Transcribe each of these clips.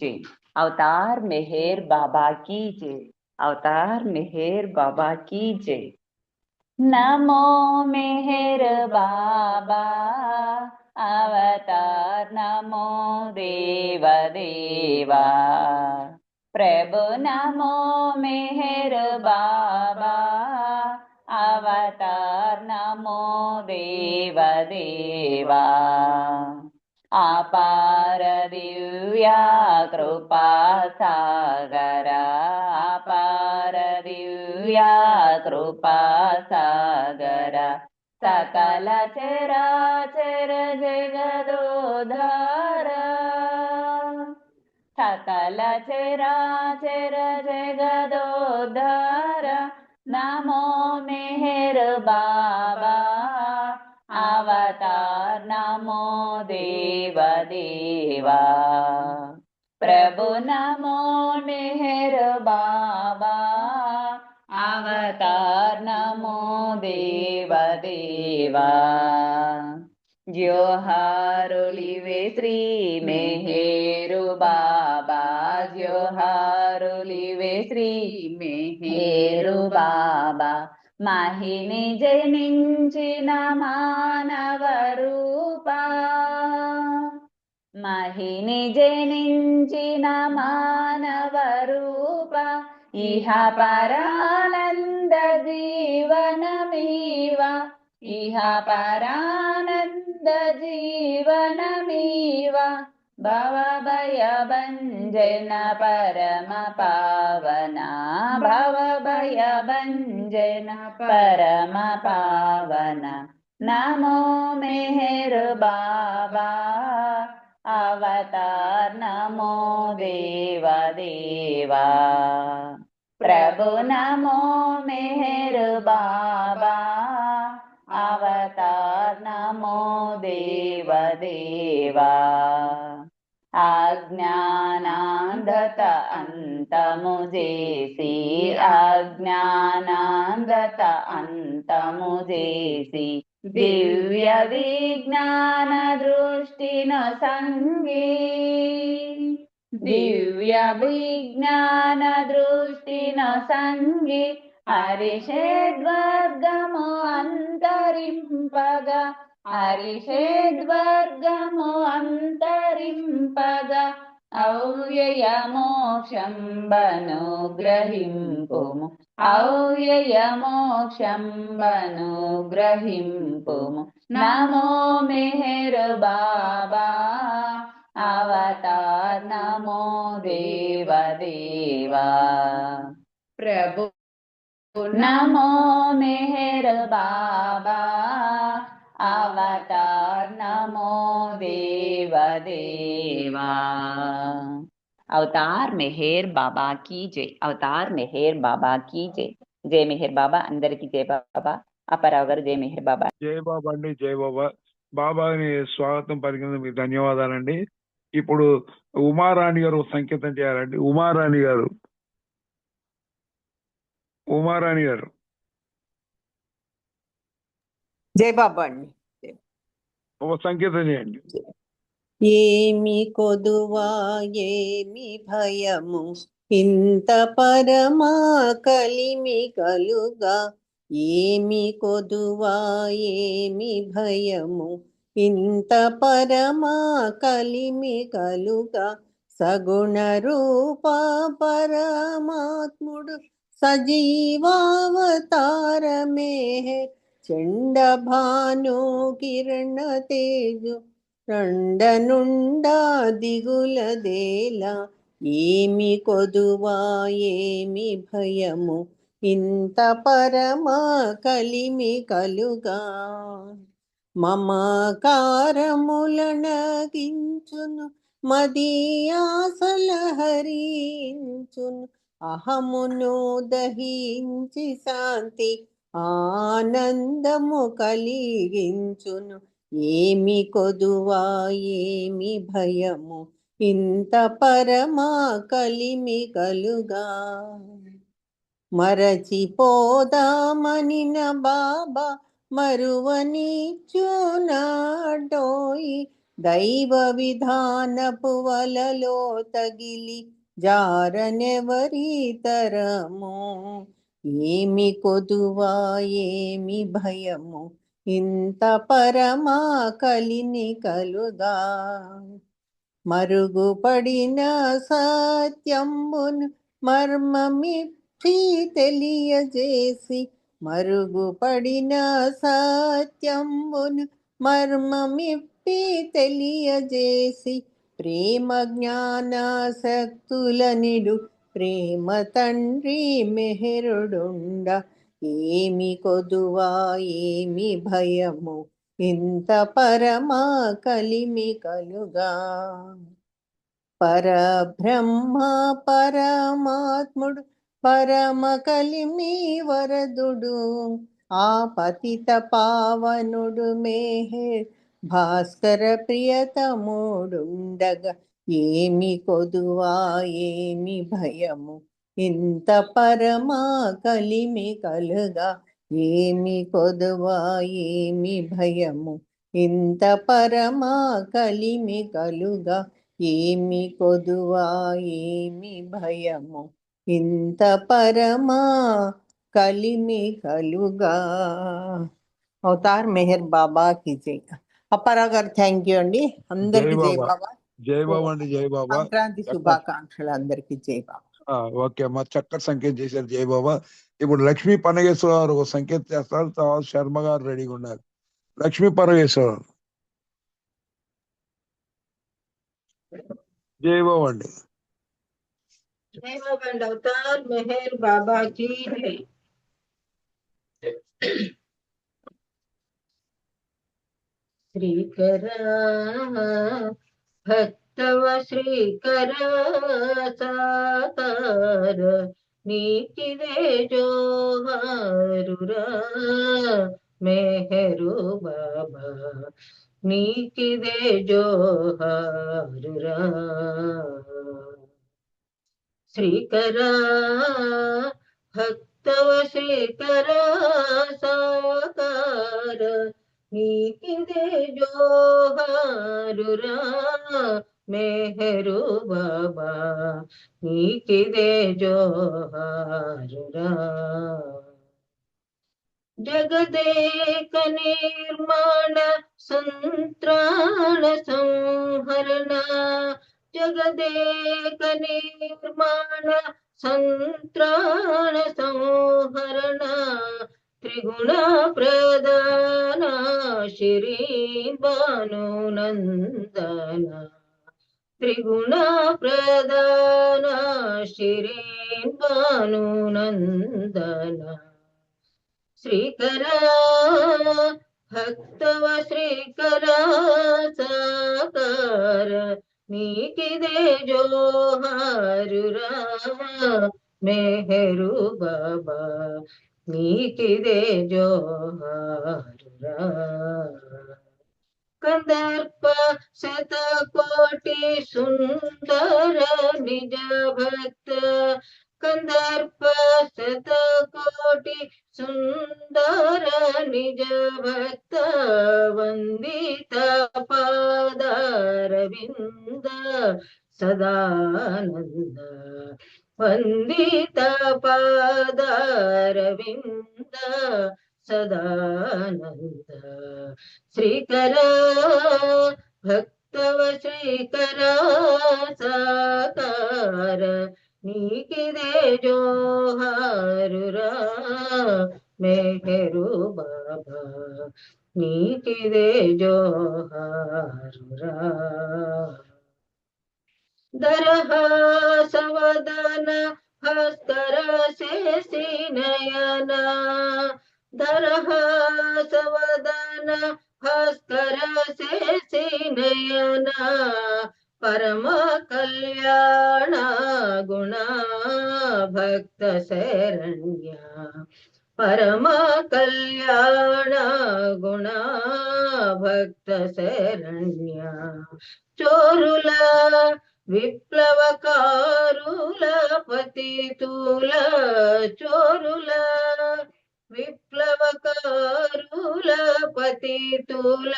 जय। अवतार मेहर बाबा की जय। अवतार मेहर बाबा की जय। नमो मेहर बाबा अवतार नमो देव देवा। प्रभु नमो मेहर बाबा अवतार नमो देव देवा। अपार दिव्या कृपा सागर अपार दिव्या कृपा सागर सकल चराचर जगदोधार सकल चराचर जगदोधार नमो मेहर बाबा अवतार नमो देव देवा। प्रभु नमो मेहर बाबा अवतार नमो देव देवा। जोहारुलिवे श्री मेहेरु बाबा जोहारुलिवे श्री मेहेरु बाबा। महिनि जनिंचिन मानव रूपा महिनि जनिंचिन मानव रूपा इह परानंद जीवनमीव इह परानंद जीवनमीव भवभयभञ्जन परम पावना भवभयभञ्जन परम पावना। नमो मेहर बाबा अवतार नमो देव देवा। प्रभु नमो मेहर बाबा अवतार नमो देव देवा। अज्ञानान्धत अंतमुजेसी अज्ञानान्धत अंतमुजेसी दिव्य विज्ञान दृष्टिन संगी दिव्य विज्ञान दृष्टिन संगी हरिषेद्वर्गमु अंतरिंपगा हरिषेद्वर्गमु अंतरिंपगा अव्ययमोक्षंबनुग्रहिंपुमु अव्ययमोक्षंबनुग्रहिंपुमु। नमो मेहर बाबा अवतार नमो देव देवा। प्रभु नमो मेहर बाबा अवतार नमो देव देवा। अवतार मेहर बाबा की जय। अवतार मेहर बाबा की जय। जय मेहर बाबा अंदरिकी जय बाबा। అప్పారావు గారు జై మెహర్ బాబా. జై బాబా అండి, జై బాబా. బాబాని స్వాగతం పలికినందుకు మీకు ధన్యవాదాలండి. ఇప్పుడు ఉమారాణి గారు సంకేతం చేయాలండి. ఉమారాణి గారు జై బాబా అండి. ఒక సంకేతం చేయండి. ఏమి కొదువా ఏమి భయము ఇంత పరమా కలిమి కలుగా ఏమి కొదువా ఏమి భయము ఇంత పరమా కలిమి కలుగా సగుణ రూప పరమాత్ముడు సజీవావతారమే చండ భాను కిరణ తేజు నండనుండా దిగులదేలా ఏమి కొదువా ఏమి భయము ఇంత పరమా కలిమి కలుగా మమకారములనగించును మదీయాసల హరించును అహమును దహించి శాంతి ఆనందము కలిగించును ఏమి కొదువా ఏమి భయము ఇంత పరమా కలిమి కలుగా మరచిపోదామనిన బాబా మరువని చూనాడోయి దైవ విధానపు వలలో తగిలి జారనెవరీతరము. ఏమి కొదువా ఏమి భయము ఇంత పరమా కలిని కలుగా. మరుగుపడిన సత్యంబును మర్మమిప్పి తెలియజేసి, మరుగుపడిన సత్యంబును మర్మమిప్పి తెలియజేసి, ప్రేమ జ్ఞానాసక్తుల నిడు ప్రేమ తండ్రి మెహరుడుండ. ఏమి కొదువా ఏమి భయము ఇంత పరమా కలిమి కలుగా. పరబ్రహ్మ పరమాత్ముడు పరమ కలిమి వరదుడు, ఆ పతిత పావనుడు మేహర్ భాస్కర ప్రియతముడుండగా. ఏమి కొదువా ఏమి భయము ఇంత పరమా కలిమి కలుగా. ఏమి కొదువా ఏమి భయము ఇంత పరమా కలిమి కలుగా. ఏమి కొదువా ఏమి భయము ఇంత పరమా కలిమి కలుగా. అవతార్ మెహర్ బాబా కి జై. అప్పారావు గారు థ్యాంక్ యూ అండి. అందరికి జై బాబా. జై బాబా అండి. జై బాబా. సంక్రాంతి శుభాకాంక్షలు అందరికి. జై బాబా. ఓకే అమ్మా, చక్కటి సంకేతం చేశారు. జై బాబా. ఇప్పుడు లక్ష్మీ పన్నగేశ్వర గారు ఒక సంకేతం చేస్తారు. తర్వాత శర్మ గారు రెడీగా ఉన్నారు. లక్ష్మీ పరమేశ్వర జై బాబా అండి. జై బాబా అండి. అవతార్ మెహర్ బాబా కి జై. శ్రీకర భక్తవ శ్రీకర సాకార నీకిదే జోహారురా మెహరు బాబా నీకిదే జోహారురా. శ్రీకర భక్తవ శ్రీకర సాకార నీకిదే జోహారురా మెహరు బాబా నీకిదే జోహారురా. జగదేక నిర్మాణ సంత్రాణ సంహరణ, జగదేక నిర్మాణ సంత్రాణ సంహరణ, త్రిగుణ ప్రధాన శ్రీ భానునందన, త్రిగుణ ప్రధాన శ్రీ భానునందన. శ్రీకర భక్తవ శ్రీకర సాకార నీకిదే జోహారురా మెహరు బాబా నీకిదే జోహారురా. కందర్ప శతకోటి సుందర నిజ భక్త, కందర్ప శతకోటి సుందర నిజ భక్త, వందిత పాదారవింద సదానంద, వందిత పాదారవింద సదానంద. శ్రీకర భక్తవ శ్రీకర సాకార నీకిదే జోహారురా మెహరు బాబా నీకిదే జోహారురా. దరహాసవదన భాస్కర శేషి నయన, దరహాసవదన భాస్కర శేషి నయన, పరమ కళ్యాణ గుణ భక్త శరణ్య, పరమ కళ్యాణ గుణ భక్త శరణ్య. చోరుల విప్లవకారుల పతితుల, చోరుల విప్లవకారుల పతితుల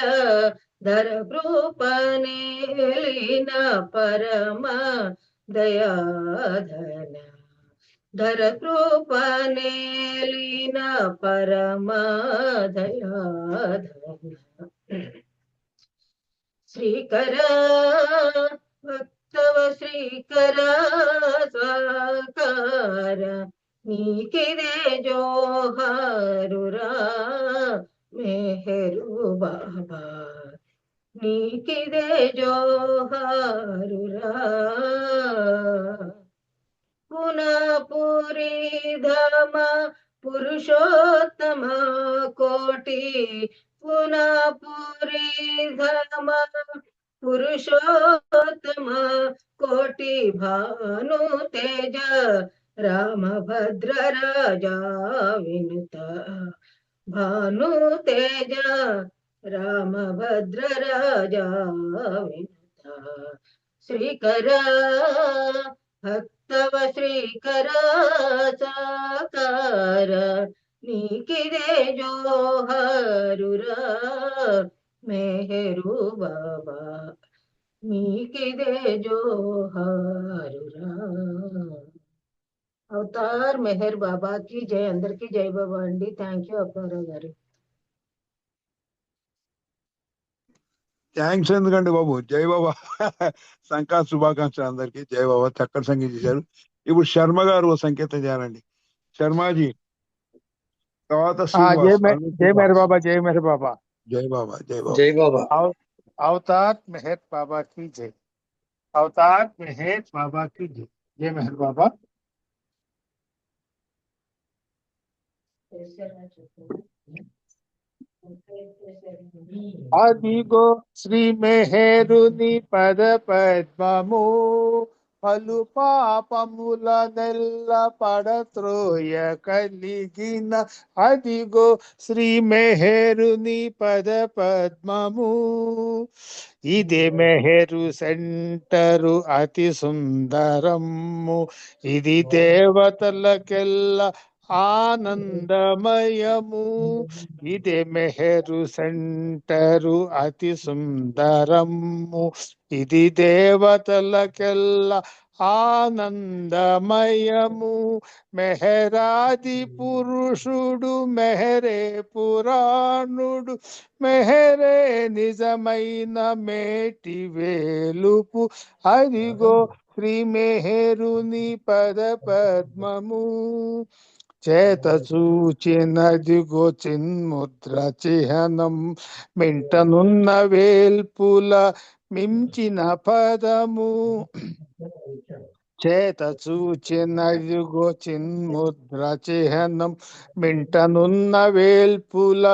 ధర కృపనేలిన పరమ దయాధన ధర కృపనేలిన పరమ దయాధన శ్రీకర భక్తవ శ్రీకర సాకార నీకిదే జోహారురా మెహరు బాబా నీకిదే జోహారురా పునఃపురి ధామ పురుషోత్తమ కోటి పునఃపురి ధామ పురుషోత్తమ కోటి భాను తేజ రామభద్ర రాజా వినుత భాను తేజ రామభద్ర రాజా వినుత శ్రీకర భక్తవ శ్రీకర సాకార నీకిదే జోహారురా మెహరు బాబా నీకిదే జోహారురా. అవతార్ మెహర్ బాబా కి జై. అందరికీ జై బాబా అండి. థ్యాంక్ యూ అప్పారావు గారు. థ్యాంక్స్ ఎందుకండి బాబు. జై బాబా. సంక్రాంతి శుభాకాంక్షలు అందరికి. జై బాబా. చక్కటి సంగీతం చేశారు. ఇప్పుడు శర్మ గారు ఓ సంకేతం చేయాలండి. శర్మాజీ తర్వాత జై మెహర్ బాబా. జై మెహర్ బాబా. జై బాబా. జై బాబా. జై బాబా. अवतार मेहर बाबा की जय. अवतार मेहर बाबा की जय. जय मेहर बाबा. అదిగో శ్రీ మెహరుని పద పద్మము పలు పాపముల నెల్ల పడత్రోయ కలిగిన అదిగో శ్రీ మెహరుని పద పద్మము. ఇది మెహరు సెంటరు అతి సుందరము. ఇది దేవతలకెల్ల ఆనందమయము. ఇదే మెహరు సెంటరు అతి సుందరము. ఇది దేవతలకెల్ల ఆనందమయము. మెహరాది పురుషుడు మెహరే పురాణుడు మెహరే నిజమైన మేటి వేలుపు. అదిగో శ్రీ మెహరుని పద పద్మము. చేత చూచినదిగో చిన్ముద్ర చిహ్నం మింటనున్న వేల్పుల మించిన పదము. చేత చూచినదిగో చిన్ముద్ర చిహ్నం మింటనున్న వేల్పుల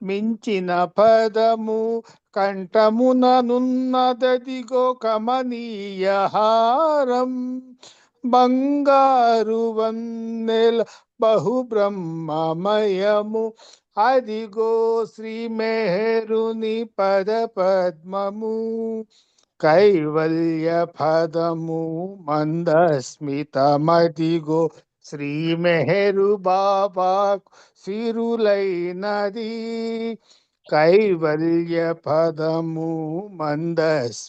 మించిన పదము. కంఠముననున్నదదిగో కమనీయ హారం బంగారు వన్నెల బహుబ్రహ్మమయము. అదిగో శ్రీ మెహరుని పద పద్మము. కైవల్య పదము మందస్మితమదిగో శ్రీ మెహరు బాబాకు సిరులైనది. కైవల్య పదము మందస్మితమదిగో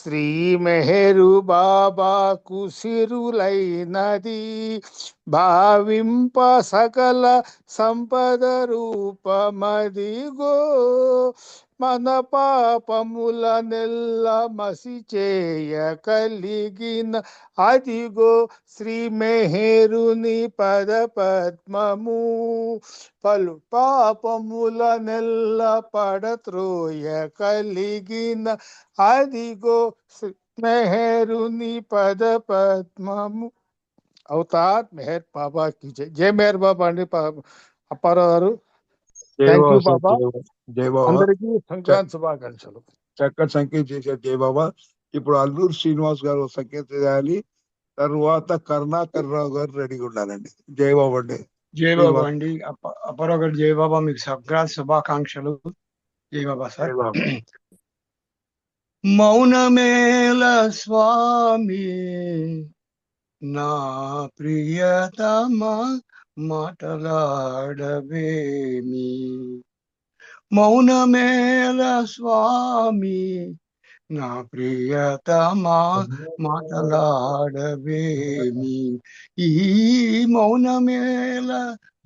శ్రీ మెహరు బాబాకు సిరులైనది. భావింప సకల సంపద రూపమదిగో మన పాపముల నెల్ల మసి చేయ కలిగిన అదిగో శ్రీ మెహరుని పద పద్మము. పలు పాపముల నెల్ల పడత్రోయ కలిగిన అదిగో శ్రీ మెహరుని పద పద్మము. అవతార్ మెహర్ బాబా కి జై. జై మెహర్ బాబా అండి అప్పారావు గారు. థ్యాంక్ యూ బాబా. జై బాబా. అందరికీ సంక్రాంతి శుభాకాంక్షలు. చక్కటి సంకేతం చేశారు. జై బాబా. ఇప్పుడు అల్లూరు శ్రీనివాస్ గారు సంకేతం చేయాలి. తర్వాత కరుణాకర్రావు గారు రెడీగా ఉండాలండి. జై బాబా అండి. జై బాబా అండి. అప్పారావు గారు జై బాబా. మీకు సంక్రాంతి శుభాకాంక్షలు. జై బాబా సార్. మౌనమేల స్వామి నా ప్రియతమ మాటలాడవేమి. మౌనమేల స్వామి నా ప్రియతమా మాటలాడవేమి. ఈ మౌనమేల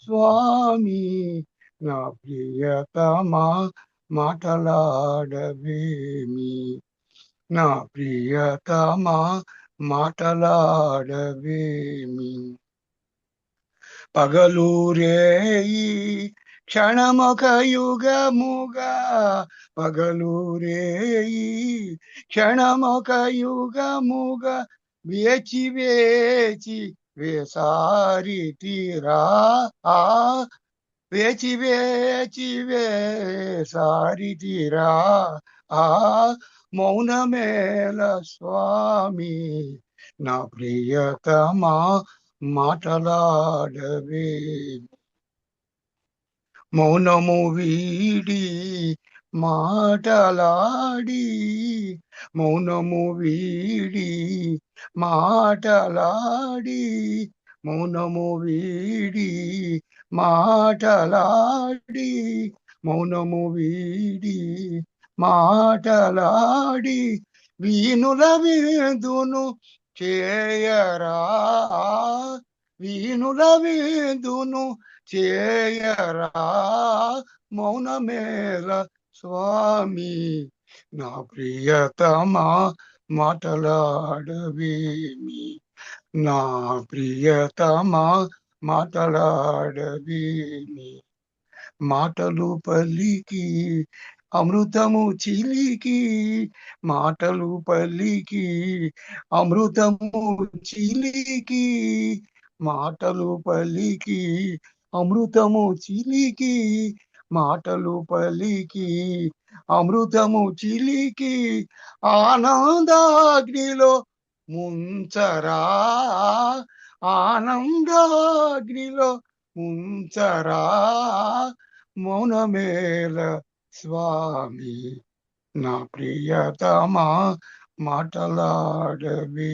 స్వామి నా ప్రియతమా మాటలాడవేమి. నా ప్రియతమా మాటలాడవేమి. పగలు రేయి క్షణమొక యుగముగా, పగలు రేయి క్షణమొక యుగముగా, వేచి వేచి వేసారి తీరా, వేచి వేచి వేసారి తీరా. మౌనమేల స్వామి నా ప్రియతమా మాటలాడవే. మౌనము వీడి మాటలాడి, మౌనము వీడి మాటలాడి, మౌనము వీడి మాటలాడి, మౌనము వీడి మాటలాడి, వీణుల విందును చేయరా, వీణుల విందును చేయరా. మౌనమేల స్వామి నా ప్రియతమా మాటలాడవేమి. నా ప్రియతమా మాటలాడవేమి. మాటలు పలికి అమృతము చిలికి, మాటలు పలికి అమృతము చిలికి, మాటలు పలికి అమృతము చిలికి, మాటలు పలికి అమృతము చిలికి, ఆనందాగ్నిలో ముంచరా, ఆనందాగ్నిలో ముంచరా. మౌనమేల స్వామి నా ప్రియతమా మాటలాడవేమి.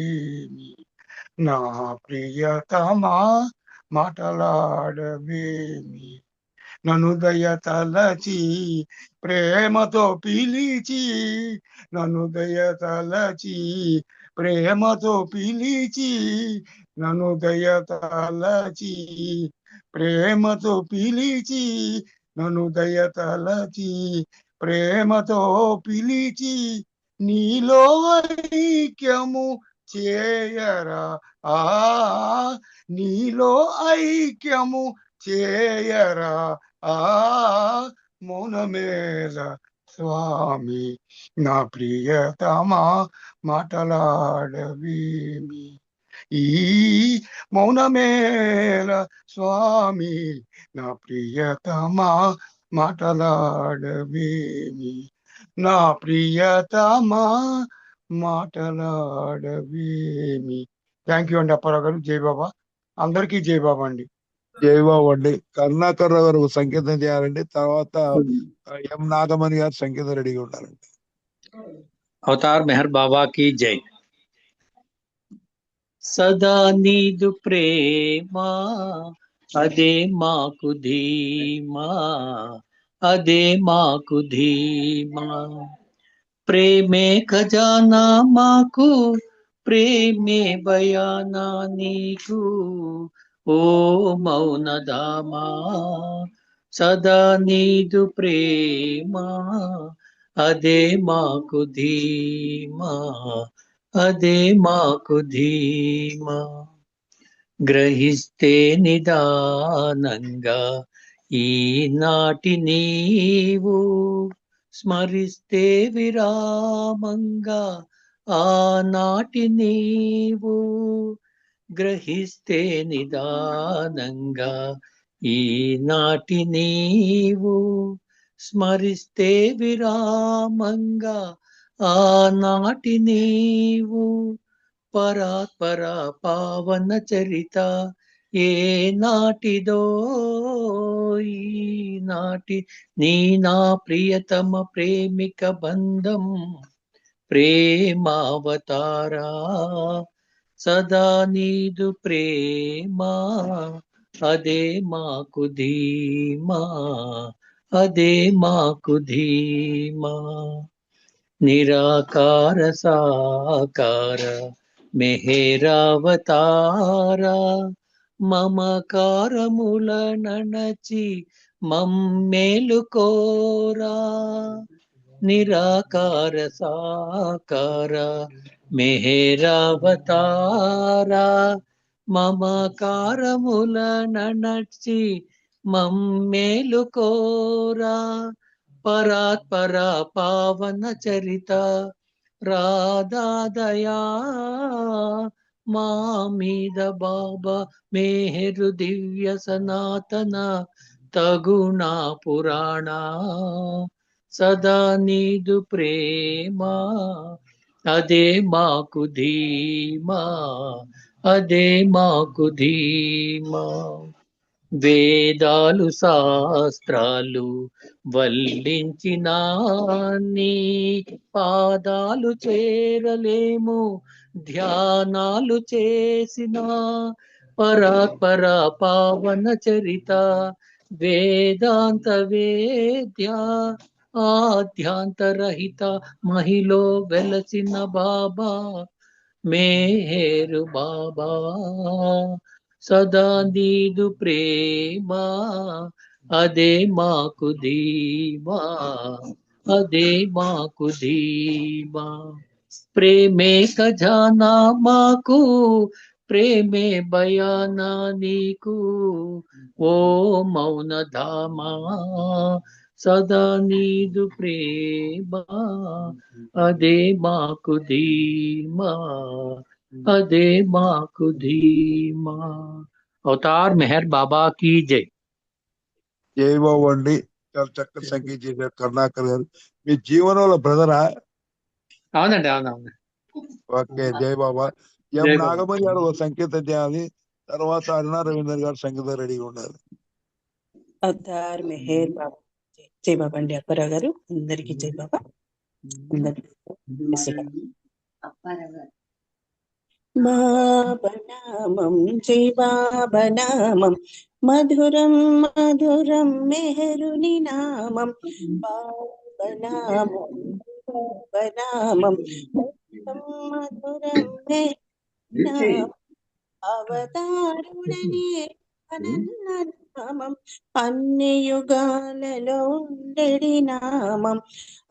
నా ప్రియతమా మాటలాడవేమి. నన్ను దయ తలచి ప్రేమతో పిలిచి, నన్ను దయ తలచి ప్రేమతో పిలిచి, నన్ను దయ తలచి ప్రేమతో పిలిచి, నన్ను దయ తలచి ప్రేమతో పిలిచి, నీలో ఐక్యము చేయరా, నీలో ఐక్యము చేయరా. మౌనమేల స్వామి నా ప్రియతమా మాటలాడవేమి. ఈ మౌనమేల స్వామి నా ప్రియతమా మాటలాడవేమి. నా ప్రియతమా మాటలాడవేమి. థ్యాంక్ యూ అండి అప్పారావు గారు. జై బాబా. అందరికీ జై బాబా అండి. జై బాబు అండి. కరుణాకర్ రావు గారు సంకేతం చేయాలండి. తర్వాత ఎం నాగమణి గారు సంకేతం రెడీగా ఉండాలండి. అవతార్ మెహర్ బాబా की जय. సదా నీదు ప్రేమ అదే మాకు ధీమా, అదే మాకు ధీమా. ప్రేమే ఖజానా మాకు, ప్రేమే బయానా నీకు, ఓ మౌనధామా. సదా నీదు ప్రేమ అదే మాకు ధీమా, అదే మాకు ధీమా. గ్రహిస్తే నిదానంగా ఈనాటి నీవు, స్మరిస్తే విరామంగా ఆనాటి నీవు. గ్రహిస్తే నిదానంగా ఈనాటి నీవు, స్మరిస్తే విరామంగా ఆనాటి నీవు. పరాత్పర పావన చరిత ఏ నాటిదో ఈనాటి నీ నా ప్రియతమ ప్రేమిక బంధం ప్రేమావతారా. సదా నీదు ప్రేమ అదే మాకు ధీమా, అదే మాకు ధీమా. నిరాకార సాకార మెహేరావతార మమకారముల నణచి మమ్మేలుకోరా. నిరాకార సాకార మెహేరావతార మమకారముల నణచి మమ్మేలుకోరా. పరాత్పర పావన చరిత రాధాదయా మా మీద బాబా మేహరు దివ్య సనాతన తగుణా పురాణ సదా నీదు ప్రేమ అదే మాకు ధీమా. అదే మాకు ధీమా. వేదాలు శాస్త్రాలు వల్లించిన నీ పాదాలు చేరలేము ధ్యానాలు చేసిన. పరాత్పర పావన చరిత వేదాంత వేద్య ఆద్యాంతరహిత మహిలో వెలసిన బాబా మేహరు బాబా సదా నీదు ప్రేమ అదే మాకు ధీమా. అదే మాకు ధీమా. ప్రేమే ఖజానా మాకు ప్రేమే బయానా నీకు ఓ మౌన ధామా సదా నీదు ప్రేమ అదే మాకు ధీమా. అదే మాకు ధీమా. అవతార్ మెహర్ బాబా की जय. జై బాబు అండి. చాలా చక్కటి సంగీతం చేశారు కరుణాకర్ గారు. మీ జీవనంలో బ్రదరా? అవునండి, అవునవును. ఓకే, జై బాబా. ఎం జై బాబా. నాగమణి గారు ఓ సంగీతం చేయాలి, తర్వాత అరుణ రవీంద్ర గారు సంగీతం రెడీగా ఉండాలి. అవతార్ మెహర్ బాబా. జై బాబా అండి అప్పారావు గారు. అందరికీ జై బాబా. బాబనామం జై బాబనామం మధురం మధురం మెహరుని నామం. బాబనామం బాబనామం మధురం మెహరుని నామం. అవతారుడనే అనన్న నామం అన్ని యుగాలలో ఉండెడి నామం.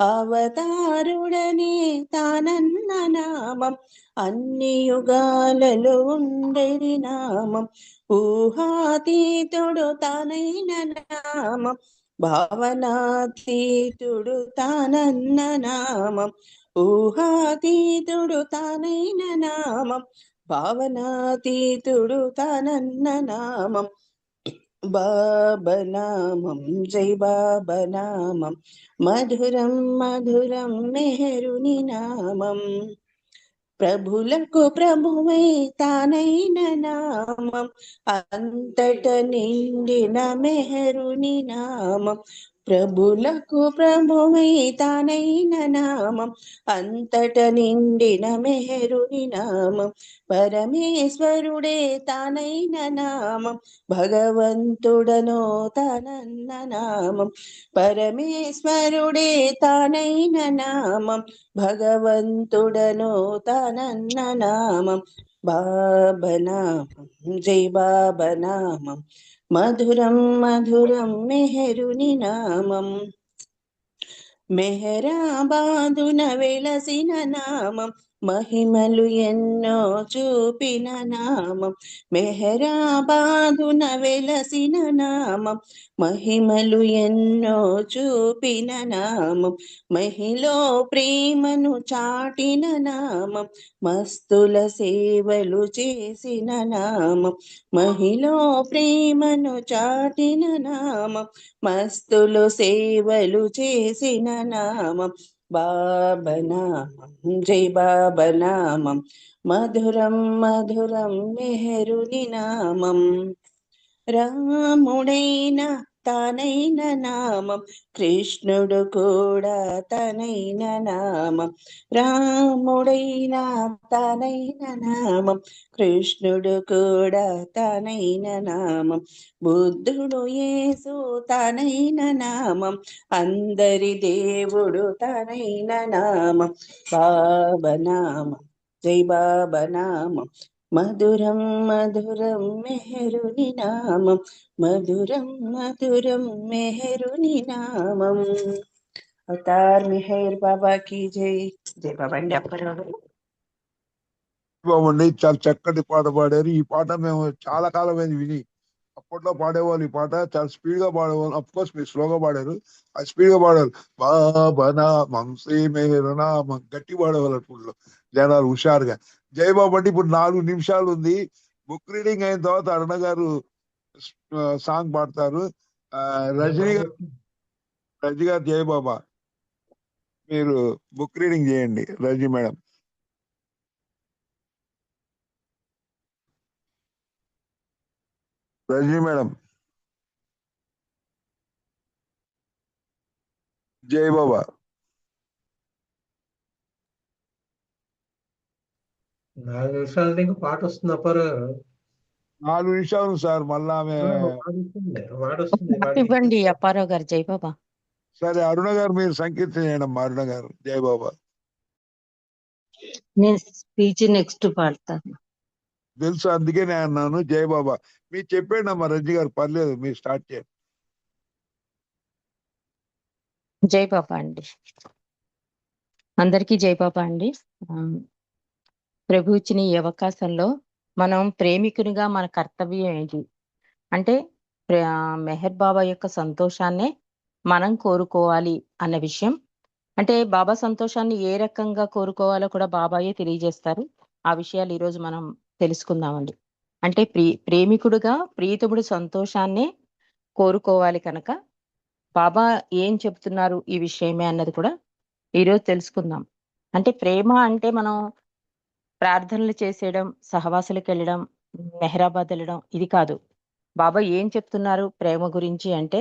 అవతారుడనే తానన్న నామం అన్ని యుగాలలో ఉండెడి నామం. ఊహాతీతుడు తానైన నామం భావనాతీతుడు తానన్న నామం. ఊహాతీతుడు తానైన నామం భావనాతీతుడు తానన్న నామం. బాబనామం జై బాబనామం మధురం మధురం మెహరుని నామం. ప్రభులకు ప్రభువై తానైన నామం అంతట నిండిన మెహరుని నామం. ప్రభులకు ప్రభువై తానైన నామం అంతట నిండిన మెహరుని నామం. పరమేశ్వరుడే తానైన నామం భగవంతుడనో తానన్న నామం. పరమేశ్వరుడే తానైన నామం భగవంతుడనో తానన్న నామం. బాబనామం జై బాబనామం మధురం మధురం మెహరుని నామం. మెహరాబాదున వెలసిన నామం మహిమలు ఎన్నో చూపిన నామం. మెహరాబాదున వెలసిన నామం మహిమలు ఎన్నో చూపిన నామం. మహిలో ప్రేమను చాటిన నామం మస్తుల సేవలు చేసిన నామం. మహిలో ప్రేమను చాటిన నామం మస్తులు సేవలు చేసిన నామం. బాబనామం జై బాబనామం మధురం మధురం మెహరుని నామం. రాముడైన తనైన నామం, కృష్ణుడు కూడా తనైన నామం, రాముడైన తనైన నామం, కృష్ణుడు కూడా తనైన నామం, బుద్ధుడు యేసు తనైన నామం, అందరి దేవుడు తనైన నామం, బాబనామం, జై బాబనామం, మధురం మధురం మెహరుని నామం, మధురం మధురం మెహరుని నామం. అవతార్ మెహర్ బాబా की జై. జై బాబా అండి అప్పారావు గారు. బాగుండి, చాలా చక్కటి పాట పాడారు. ఈ పాట మేము చాలా కాలమైంది విని. అప్పట్లో పాడేవాళ్ళు ఈ పాట, చాలా స్పీడ్ గా పాడేవాళ్ళు. అఫ్ కోర్స్ మీరు స్లోగా పాడారు, అది స్పీడ్ గా పాడారు. బాబనామం శ్రీ మేహరునామం గట్టి పాడేవాళ్ళు అప్పట్లో జనాలు హుషారుగా. జయబాబు అంటే ఇప్పుడు 4 నిమిషాలు ఉంది. బుక్ రీడింగ్ అయిన తర్వాత అరుణ గారు సాంగ్ పాడతారు. రజనీ గారు జయబాబా మీరు బుక్ రీడింగ్ చేయండి. రజనీ మేడం. రజనీ మేడం. జయబాబా. 4 నిమిషాలు నీకు పాట వస్తుంది అప్పారావు గారు. 4 నిమిషాలు సార్, మళ్ళా ఆమె పాట వస్తుంది ఇవ్వండి అప్పారావు గారు. జై బాబా. సరే అరుణ గారు మీరు సంకీర్తన చేయండి అమ్మా. అరుణ గారు జయబాబా. నేను స్పీచ్ నెక్స్ట్ పాడతాను. తెలుసు, అందుకే నేను అన్నాను జయబాబా. మీరు చెప్పండి అమ్మా రజనీ గారు, పర్లేదు మీరు స్టార్ట్ చేయండి. జై బాబా అండి. అందరికీ జై బాబా అండి. ప్రభు ఇచ్చిన ఈ అవకాశంలో మనం ప్రేమికునిగా మన కర్తవ్యం ఏంటి అంటే మెహర్ బాబా యొక్క సంతోషాన్నే మనం కోరుకోవాలి అన్న విషయం. అంటే బాబా సంతోషాన్ని ఏ రకంగా కోరుకోవాలో కూడా బాబాయే తెలియజేస్తారు. ఆ విషయాలు ఈరోజు మనం తెలుసుకుందామండి. అంటే ప్రేమికుడుగా ప్రీతముడు సంతోషాన్నే కోరుకోవాలి కనుక బాబా ఏం చెప్తున్నారు ఈ విషయమే అన్నది కూడా ఈరోజు తెలుసుకుందాం. అంటే ప్రేమ అంటే మనం ప్రార్థనలు చేసేయడం, సహవాసులకు వెళ్ళడం, మెహరాబాద్ వెళ్ళడం ఇది కాదు. బాబా ఏం చెప్తున్నారు ప్రేమ గురించి అంటే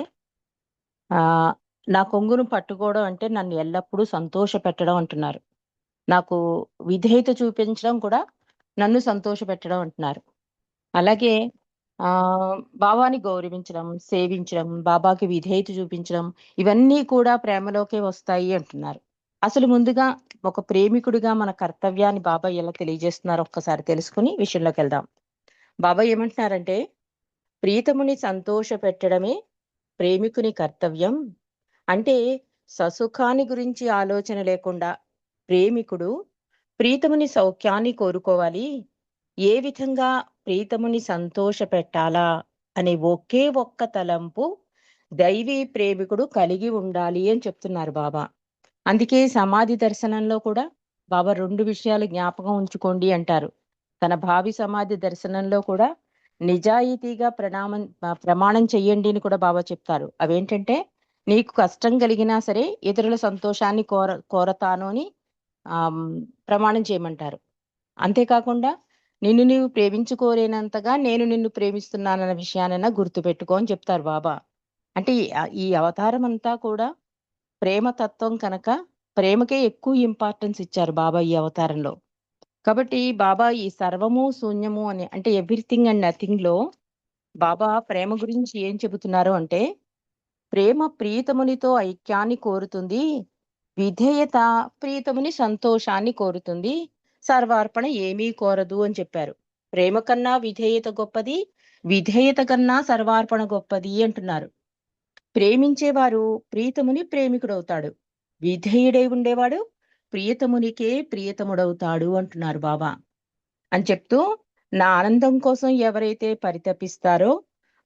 నా కొంగును పట్టుకోవడం అంటే నన్ను ఎల్లప్పుడూ సంతోష పెట్టడం అంటున్నారు. నాకు విధేయత చూపించడం కూడా నన్ను సంతోష పెట్టడం అంటున్నారు. అలాగే బాబాని గౌరవించడం, సేవించడం, బాబాకి విధేయత చూపించడం ఇవన్నీ కూడా ప్రేమలోకే వస్తాయి అంటున్నారు. అసలు ముందుగా ఒక ప్రేమికుడిగా మన కర్తవ్యాన్ని బాబా ఎలా తెలియజేస్తున్నారో ఒక్కసారి తెలుసుకుని విషయంలోకి వెళ్దాం. బాబా ఏమంటున్నారంటే ప్రీతముని సంతోష పెట్టడమే ప్రేమికుని కర్తవ్యం. అంటే ససుఖాన్ని గురించి ఆలోచన లేకుండా ప్రేమికుడు ప్రీతముని సౌఖ్యాన్ని కోరుకోవాలి. ఏ విధంగా ప్రీతముని సంతోష పెట్టాలా అనే ఒకే ఒక్క తలంపు దైవీ ప్రేమికుడు కలిగి ఉండాలి అని చెప్తున్నారు బాబా. అందుకే సమాధి దర్శనంలో కూడా బాబా 2 విషయాలు జ్ఞాపకం ఉంచుకోండి అంటారు. తన భావి సమాధి దర్శనంలో కూడా నిజాయితీగా ప్రమాణం చెయ్యండి అని కూడా బాబా చెప్తారు. అవేంటంటే నీకు కష్టం కలిగినా సరే ఇతరుల సంతోషాన్ని కోరతాను అని ప్రమాణం చేయమంటారు. అంతేకాకుండా నిన్ను నీవు ప్రేమించుకోలేనంతగా నేను నిన్ను ప్రేమిస్తున్నానన్న విషయానైనా గుర్తుపెట్టుకో అని చెప్తారు బాబా. అంటే ఈ అవతారం అంతా కూడా ప్రేమ తత్వం కనుక ప్రేమకే ఎక్కువ ఇంపార్టెన్స్ ఇచ్చారు బాబా ఈ అవతారంలో. కాబట్టి బాబా ఈ సర్వము శూన్యము అని అంటే ఎవ్రీథింగ్ అండ్ నథింగ్ లో బాబా ప్రేమ గురించి ఏం చెబుతున్నారు అంటే ప్రేమ ప్రీతమునితో ఐక్యాన్ని కోరుతుంది, విధేయత ప్రీతముని సంతోషాన్ని కోరుతుంది, సర్వార్పణ ఏమీ కోరదు అని చెప్పారు. ప్రేమ కన్నా విధేయత గొప్పది, విధేయత కన్నా సర్వార్పణ గొప్పది అంటున్నారు. ప్రేమించేవారు ప్రీతముని ప్రేమికుడవుతాడు, విధేయుడై ఉండేవాడు ప్రియతమునికే ప్రియతముడవుతాడు అంటున్నారు బాబా. అని చెప్తూ నా ఆనందం కోసం ఎవరైతే పరితపిస్తారో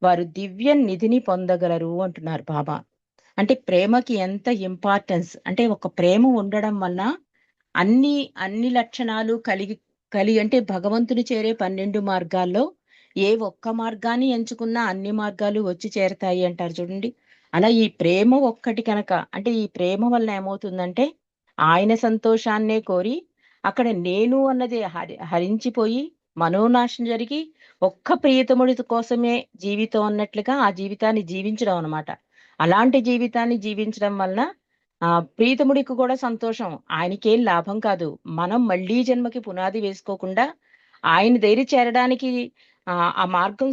వారు దివ్య నిధిని పొందగలరు అంటున్నారు బాబా. అంటే ప్రేమకి ఎంత ఇంపార్టెన్స్ అంటే ఒక ప్రేమ ఉండడం వల్ల అన్ని లక్షణాలు కలిగి అంటే భగవంతుని చేరే 12 మార్గాల్లో ఏ ఒక్క మార్గాన్ని ఎంచుకున్నా అన్ని మార్గాలు వచ్చి చేరతాయి అంటారు చూడండి. అలా ఈ ప్రేమ ఒక్కటి కనుక అంటే ఈ ప్రేమ వల్ల ఏమవుతుందంటే ఆయన సంతోషాన్నే కోరి అక్కడ నేను అన్నది హరించిపోయి మనోనాశనం జరిగి ఒక్క ప్రియతముడి కోసమే జీవితం అన్నట్లుగా ఆ జీవితాన్ని జీవించడం అన్నమాట. అలాంటి జీవితాన్ని జీవించడం వలన ప్రీతముడికి కూడా సంతోషం. ఆయనకేం లాభం కాదు. మనం మళ్ళీ జన్మకి పునాది వేసుకోకుండా ఆయన దగ్గర చేరడానికి ఆ మార్గం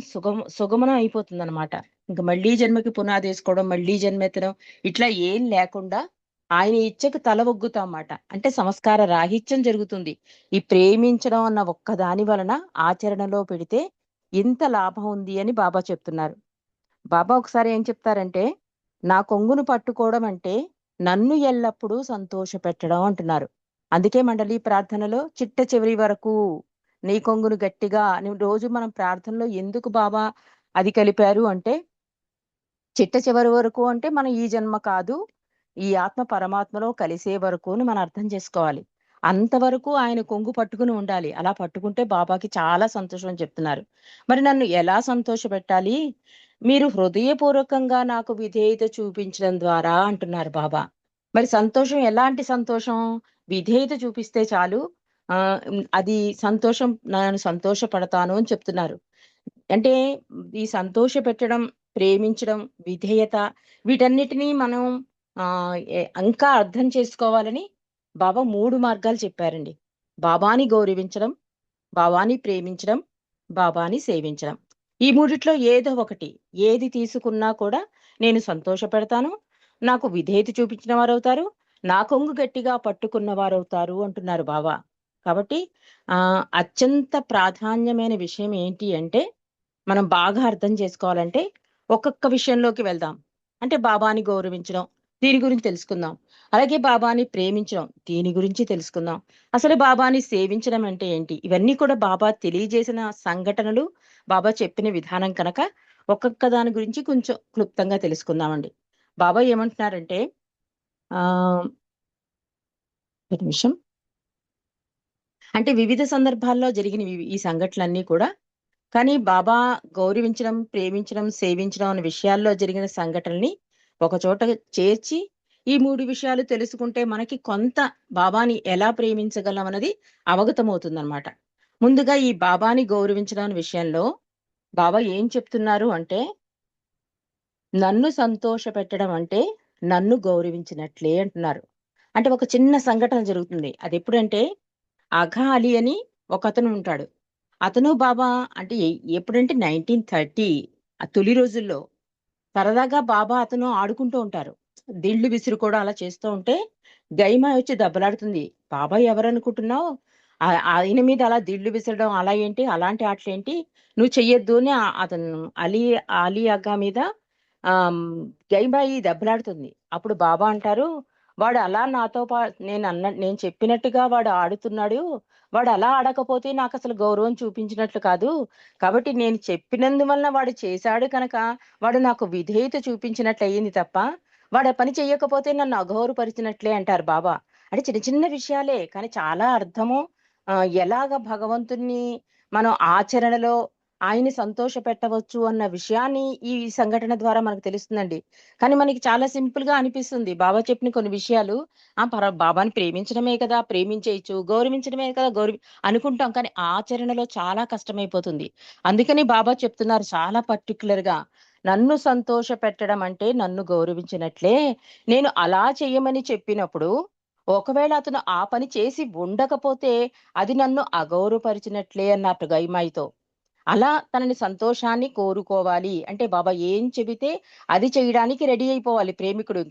సుగమనం అయిపోతుందన్నమాట. ఇంక మళ్ళీ జన్మకి పునాది వేసుకోవడం, మళ్ళీ జన్మెత్తడం ఇట్లా ఏం లేకుండా ఆయన ఇచ్చకు తల ఒగ్గుతామాట. అంటే సంస్కార రాహిత్యం జరుగుతుంది. ఈ ప్రేమించడం అన్న ఒక్క దాని వలన ఆచరణలో పెడితే ఇంత లాభం ఉంది అని బాబా చెప్తున్నారు. బాబా ఒకసారి ఏం చెప్తారంటే, నా కొంగును పట్టుకోవడం అంటే నన్ను ఎల్లప్పుడూ సంతోష పెట్టడం అంటున్నారు. అందుకే మండలి ప్రార్థనలో చిట్ట చివరి వరకు నీ కొంగును గట్టిగా రోజు మనం ప్రార్థనలో ఎందుకు బాబా అది కలిపారు అంటే, చిట్ట చివరి వరకు అంటే మనం ఈ జన్మ కాదు, ఈ ఆత్మ పరమాత్మలో కలిసే వరకు అని మనం అర్థం చేసుకోవాలి. అంతవరకు ఆయన కొంగు పట్టుకుని ఉండాలి. అలా పట్టుకుంటే బాబాకి చాలా సంతోషం అని చెప్తున్నారు. మరి నన్ను ఎలా సంతోష పెట్టాలి? మీరు హృదయపూర్వకంగా నాకు విధేయత చూపించడం ద్వారా అంటున్నారు బాబా. మరి సంతోషం ఎలాంటి సంతోషం? విధేయత చూపిస్తే చాలు, అది సంతోషం, నేను సంతోషపడతాను అని చెప్తున్నారు. అంటే ఈ సంతోష పెట్టడం, ప్రేమించడం, విధేయత వీటన్నిటినీ మనం ఇంకా అర్థం చేసుకోవాలని బాబా 3 మార్గాలు చెప్పారండి. బాబాని గౌరవించడం, బాబాని ప్రేమించడం, బాబాని సేవించడం. ఈ మూడిట్లో ఏదో ఒకటి ఏది తీసుకున్నా కూడా నేను సంతోష పెడతాను, నాకు విధేయత చూపించిన వారు అవుతారు, నా కొంగు గట్టిగా పట్టుకున్న వారు అవుతారు అంటున్నారు బాబా. కాబట్టి అత్యంత ప్రాధాన్యమైన విషయం ఏంటి అంటే, మనం బాగా అర్థం చేసుకోవాలంటే ఒక్కొక్క విషయంలోకి వెళ్దాం. అంటే బాబాని గౌరవించడం, దీని గురించి తెలుసుకుందాం. అలాగే బాబాని ప్రేమించడం, దీని గురించి తెలుసుకుందాం. అసలు బాబాని సేవించడం అంటే ఏంటి? ఇవన్నీ కూడా బాబా తెలియజేసిన సంఘటనలు, బాబా చెప్పిన విధానం కనుక ఒక్కొక్క దాని గురించి కొంచెం క్లుప్తంగా తెలుసుకుందామండి. బాబా ఏమంటున్నారంటే, ఒక నిమిషం, అంటే వివిధ సందర్భాల్లో జరిగిన ఈ సంఘటనలన్నీ కూడా, కానీ బాబా గౌరవించడం, ప్రేమించడం, సేవించడం అనే విషయాల్లో జరిగిన సంఘటనల్ని ఒక చోట చేర్చి ఈ 3 విషయాలు తెలుసుకుంటే మనకి కొంత బాబాని ఎలా ప్రేమించగలం అన్నది అవగతమవుతుందన్నమాట. ముందుగా ఈ బాబాని గౌరవించడం అనే విషయంలో బాబా ఏం చెప్తున్నారు అంటే, నన్ను సంతోష పెట్టడం అంటే నన్ను గౌరవించినట్లే అంటున్నారు. అంటే ఒక చిన్న సంఘటన జరుగుతుంది. అది ఎప్పుడంటే, అఘా అలీ అని ఒక అతను ఉంటాడు. అతను బాబా అంటే ఎప్పుడంటే 1930 తొలి రోజుల్లో సరదాగా బాబా అతను ఆడుకుంటూ ఉంటారు. దిండ్లు విసురుకోవడం అలా చేస్తూ ఉంటే గైమాయి వచ్చి దెబ్బలాడుతుంది. బాబా ఎవరనుకుంటున్నావు, ఆయన మీద అలా దిండ్లు విసరడం అలా ఏంటి, అలాంటి ఆటలేంటి, నువ్వు చెయ్యొద్దు అని అతను అలీ అగ్గా మీద గైమాయి దెబ్బలాడుతుంది. అప్పుడు బాబా అంటారు, వాడు అలా నాతో నేను చెప్పినట్టుగా వాడు ఆడుతున్నాడు, వాడు అలా ఆడకపోతే నాకు అసలు గౌరవం చూపించినట్లు కాదు. కాబట్టి నేను చెప్పినందువలన వాడు చేశాడు కనుక వాడు నాకు విధేయత చూపించినట్లు అయ్యింది తప్ప, వాడు ఆ పని చెయ్యకపోతే నన్ను అగౌరవపరిచినట్లే అంటారు బాబా. అంటే చిన్న చిన్న విషయాలే, కానీ చాలా అర్థము. ఎలాగ భగవంతుణ్ణి మనం ఆచరణలో ఆయన్ని సంతోష పెట్టవచ్చు అన్న విషయాన్ని ఈ సంఘటన ద్వారా మనకు తెలుస్తుందండి. కానీ మనకి చాలా సింపుల్ గా అనిపిస్తుంది. బాబా చెప్పిన కొన్ని విషయాలు, బాబాని ప్రేమించడమే కదా, ప్రేమించేయచ్చు, గౌరవించడమే కదా అనుకుంటాం. కానీ ఆచరణలో చాలా కష్టమైపోతుంది. అందుకని బాబా చెప్తున్నారు చాలా పర్టికులర్ గా, నన్ను సంతోష పెట్టడం అంటే నన్ను గౌరవించినట్లే. నేను అలా చెయ్యమని చెప్పినప్పుడు ఒకవేళ అతను ఆ పని చేసి ఉండకపోతే అది నన్ను అగౌరవపరిచినట్లే అన్నట్టు గైమాయితో. అలా తనని సంతోషాన్ని కోరుకోవాలి అంటే బాబా ఏం చెబితే అది చేయడానికి రెడీ అయిపోవాలి ప్రేమికుడు.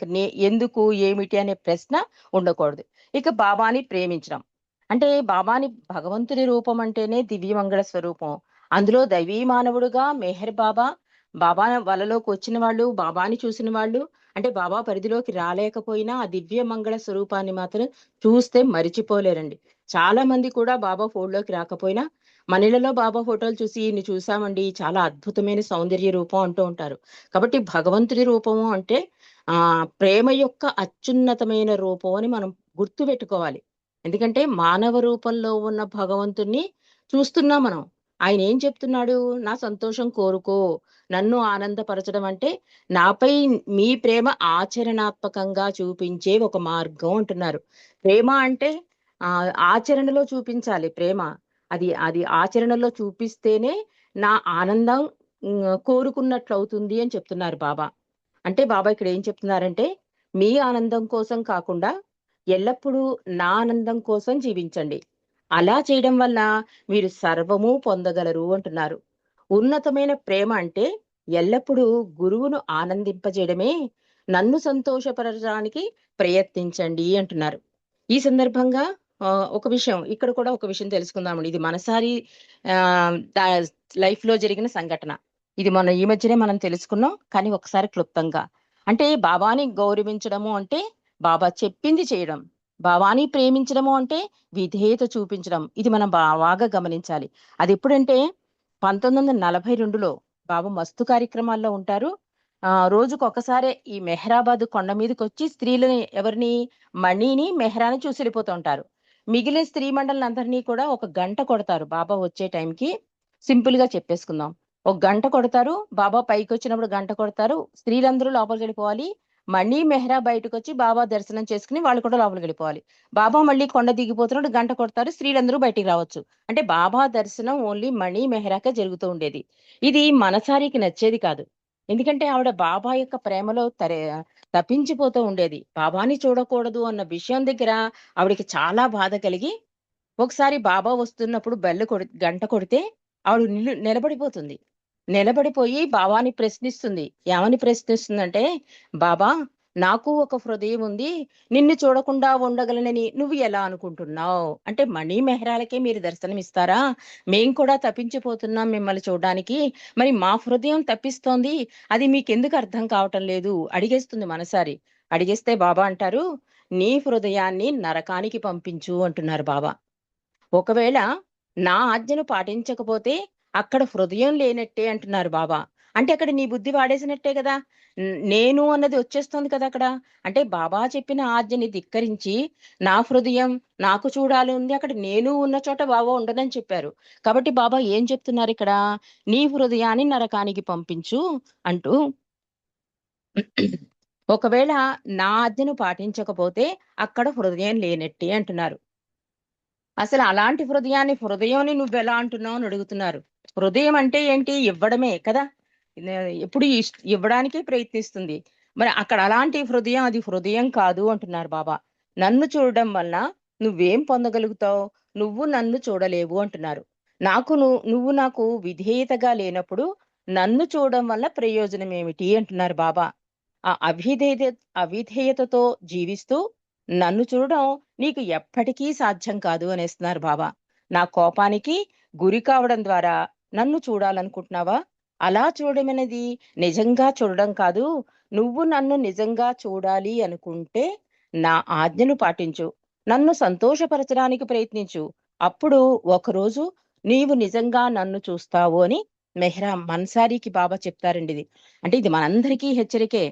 ఎందుకు, ఏమిటి అనే ప్రశ్న ఉండకూడదు. ఇక బాబాని ప్రేమించడం అంటే, బాబాని భగవంతుని రూపం అంటేనే దివ్యమంగళ స్వరూపం. అందులో దైవీ మానవుడుగా మెహర్ బాబా, బాబా వలలోకి వచ్చిన వాళ్ళు, బాబాని చూసిన వాళ్ళు, అంటే బాబా పరిధిలోకి రాలేకపోయినా ఆ దివ్య మంగళ స్వరూపాన్ని మాత్రం చూస్తే మరిచిపోలేరండి. చాలా మంది కూడా బాబా ఫోటోలోకి రాకపోయినా మనలలో బాబా ఫోటోలు చూసి ఇన్ని చూసామండి, చాలా అద్భుతమైన సౌందర్య రూపం అంటూ ఉంటారు. కాబట్టి భగవంతుడి రూపము అంటే ప్రేమ యొక్క అత్యున్నతమైన రూపం అని మనం గుర్తు పెట్టుకోవాలి. ఎందుకంటే మానవ రూపంలో ఉన్న భగవంతుణ్ణి చూస్తున్నాం మనం. ఆయన ఏం చెప్తున్నాడు, నా సంతోషం కోరుకో, నన్ను ఆనందపరచడం అంటే నాపై మీ ప్రేమ ఆచరణాత్మకంగా చూపించే ఒక మార్గం అంటున్నారు. ప్రేమ అంటే ఆచరణలో చూపించాలి ప్రేమ. అది అది ఆచరణలో చూపిస్తేనే నా ఆనందం కోరుకున్నట్లు అవుతుంది అని చెప్తున్నారు బాబా. అంటే బాబా ఇక్కడ ఏం చెప్తున్నారంటే, మీ ఆనందం కోసం కాకుండా ఎల్లప్పుడూ నా ఆనందం కోసం జీవించండి. అలా చేయడం వల్ల మీరు సర్వము పొందగలరు అంటున్నారు. ఉన్నతమైన ప్రేమ అంటే ఎల్లప్పుడూ గురువును ఆనందింపజేయడమే. నన్ను సంతోషపరచడానికి ప్రయత్నించండి అంటున్నారు. ఈ సందర్భంగా ఒక విషయం ఇక్కడ కూడా ఒక విషయం తెలుసుకుందామండి. ఇది మనసారి లైఫ్ లో జరిగిన సంఘటన. ఇది మన ఈ మధ్యనే మనం తెలుసుకున్నాం, కానీ ఒకసారి క్లుప్తంగా. అంటే బాబాని గౌరవించడము అంటే బాబా చెప్పింది చేయడం, బాబాని ప్రేమించడము అంటే విధేయత చూపించడం. ఇది మనం బాగా గమనించాలి. అది ఎప్పుడంటే 1942లో బాబా మస్తు కార్యక్రమాల్లో ఉంటారు. రోజుకు ఒకసారి ఈ మెహరాబాద్ కొండ మీదకి వచ్చి స్త్రీలని ఎవరిని మణిని మెహరాని చూసి వెళ్ళిపోతూ ఉంటారు. మిగిలిన స్త్రీ మండలందరినీ కూడా ఒక గంట కొడతారు బాబా వచ్చే టైంకి. సింపుల్ గా చెప్పేసుకుందాం, ఒక గంట కొడతారు. బాబా పైకి వచ్చినప్పుడు గంట కొడతారు. స్త్రీలందరూ లోపలికి వెళ్ళిపోవాలి. మణి మెహ్రా బయటకు వచ్చి బాబా దర్శనం చేసుకుని వాళ్ళు కూడా లోపలికి వెళ్ళిపోవాలి. బాబా మళ్ళీ కొండ దిగిపోతున్నప్పుడు గంట కొడతారు, స్త్రీలందరూ బయటికి రావచ్చు. అంటే బాబా దర్శనం ఓన్లీ మణి మెహ్రాకే జరుగుతూ ఉండేది. ఇది మనసారికి నచ్చేది కాదు. ఎందుకంటే ఆవిడ బాబా యొక్క ప్రేమలో తప్పించిపోతూ ఉండేది. బాబాని చూడకూడదు అన్న విషయం దగ్గర ఆవిడకి చాలా బాధ కలిగి, ఒకసారి బాబా వస్తున్నప్పుడు గంట కొడితే ఆవిడ నిలబడిపోతుంది. నిలబడిపోయి బాబాని ప్రశ్నిస్తుంది. ఏమని ప్రశ్నిస్తుందంటే, బాబా నాకు ఒక హృదయం ఉంది, నిన్ను చూడకుండా ఉండగలనని నువ్వు ఎలా అనుకుంటున్నావు? అంటే మణి మెహ్రాలకే మీరు దర్శనం ఇస్తారా? మేం కూడా తప్పించిపోతున్నాం మిమ్మల్ని చూడడానికి. మరి మా హృదయం తప్పిస్తోంది, అది మీకెందుకు అర్థం కావటం లేదు? అడిగేస్తుంది మనసారి. అడిగేస్తే బాబా అంటారు, నీ హృదయాన్ని నరకానికి పంపించు అంటున్నారు బాబా. ఒకవేళ నా ఆజ్ఞను పాటించకపోతే అక్కడ హృదయం లేనట్టే అంటున్నారు బాబా. అంటే అక్కడ నీ బుద్ధి వాడేసినట్టే కదా, నేను అన్నది వచ్చేస్తుంది కదా అక్కడ. అంటే బాబా చెప్పిన ఆజ్ఞని ధిక్కరించి నా హృదయం నాకు చూడాలి ఉంది, అక్కడ నేను ఉన్న చోట బాబా ఉండదని చెప్పారు. కాబట్టి బాబా ఏం చెప్తున్నారు ఇక్కడ, నీ హృదయాన్ని నరకానికి పంపించు అంటూ, ఒకవేళ నా ఆజ్ఞను పాటించకపోతే అక్కడ హృదయం లేనట్టే అంటున్నారు. అసలు అలాంటి హృదయాన్ని నువ్వు ఎలా అంటున్నావు అని అడుగుతున్నారు. హృదయం అంటే ఏంటి? ఇవ్వడమే కదా. ఎప్పుడు ఇవ్వడానికే ప్రయత్నిస్తుంది. మరి అక్కడ అలాంటి హృదయం అది హృదయం కాదు అంటున్నారు బాబా. నన్ను చూడడం వల్ల నువ్వేం పొందగలుగుతావు? నువ్వు నన్ను చూడలేవు అంటున్నారు. నువ్వు నాకు విధేయతగా లేనప్పుడు నన్ను చూడడం వల్ల ప్రయోజనం ఏమిటి అంటున్నారు బాబా. ఆ అవిధేయతతో జీవిస్తూ నన్ను చూడడం నీకు ఎప్పటికీ సాధ్యం కాదు అనేస్తున్నారు బాబా. నా కోపానికి గురి కావడం ద్వారా నన్ను చూడాలనుకుంటున్నావా? అలా చూడడం అనేది నిజంగా చూడడం కాదు. నువ్వు నన్ను నిజంగా చూడాలి అనుకుంటే నా ఆజ్ఞను పాటించు, నన్ను సంతోషపరచడానికి ప్రయత్నించు. అప్పుడు ఒకరోజు నీవు నిజంగా నన్ను చూస్తావు అని మెహ్రా మన్సారికి బాబా చెప్తారండి. అంటే ఇది మనందరికీ హెచ్చరికే.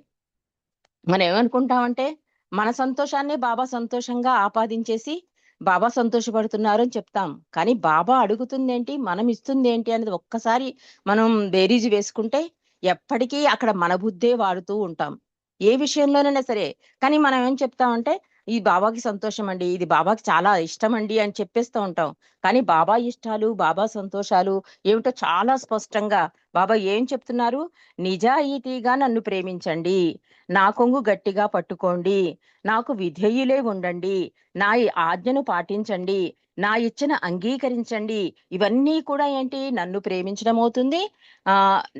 మనం ఏమనుకుంటామంటే మన సంతోషాన్ని బాబా సంతోషంగా ఆపాదించేసి బాబా సంతోషపడుతున్నారు అని చెప్తాం. కానీ బాబా అడుగుతుంది ఏంటి, మనం ఇస్తుంది ఏంటి అనేది ఒక్కసారి మనం బేరీజు వేసుకుంటే ఎప్పటికీ అక్కడ మన బుద్ధే వాడుతూ ఉంటాం, ఏ విషయంలోనైనా సరే. కానీ మనం ఏం చెప్తామంటే, ఈ బాబాకి సంతోషం అండి, ఇది బాబాకి చాలా ఇష్టం అండి అని చెప్పేస్తూ ఉంటాం. కానీ బాబా ఇష్టాలు బాబా సంతోషాలు ఏమిటో చాలా స్పష్టంగా బాబా ఏం చెప్తున్నారు? నిజాయితీగా నన్ను ప్రేమించండి, నా కొంగు గట్టిగా పట్టుకోండి, నాకు విధేయులే ఉండండి, నా ఈ ఆజ్ఞను పాటించండి, నా ఇచ్చిన అంగీకరించండి. ఇవన్నీ కూడా ఏంటి? నన్ను ప్రేమించడం అవుతుంది,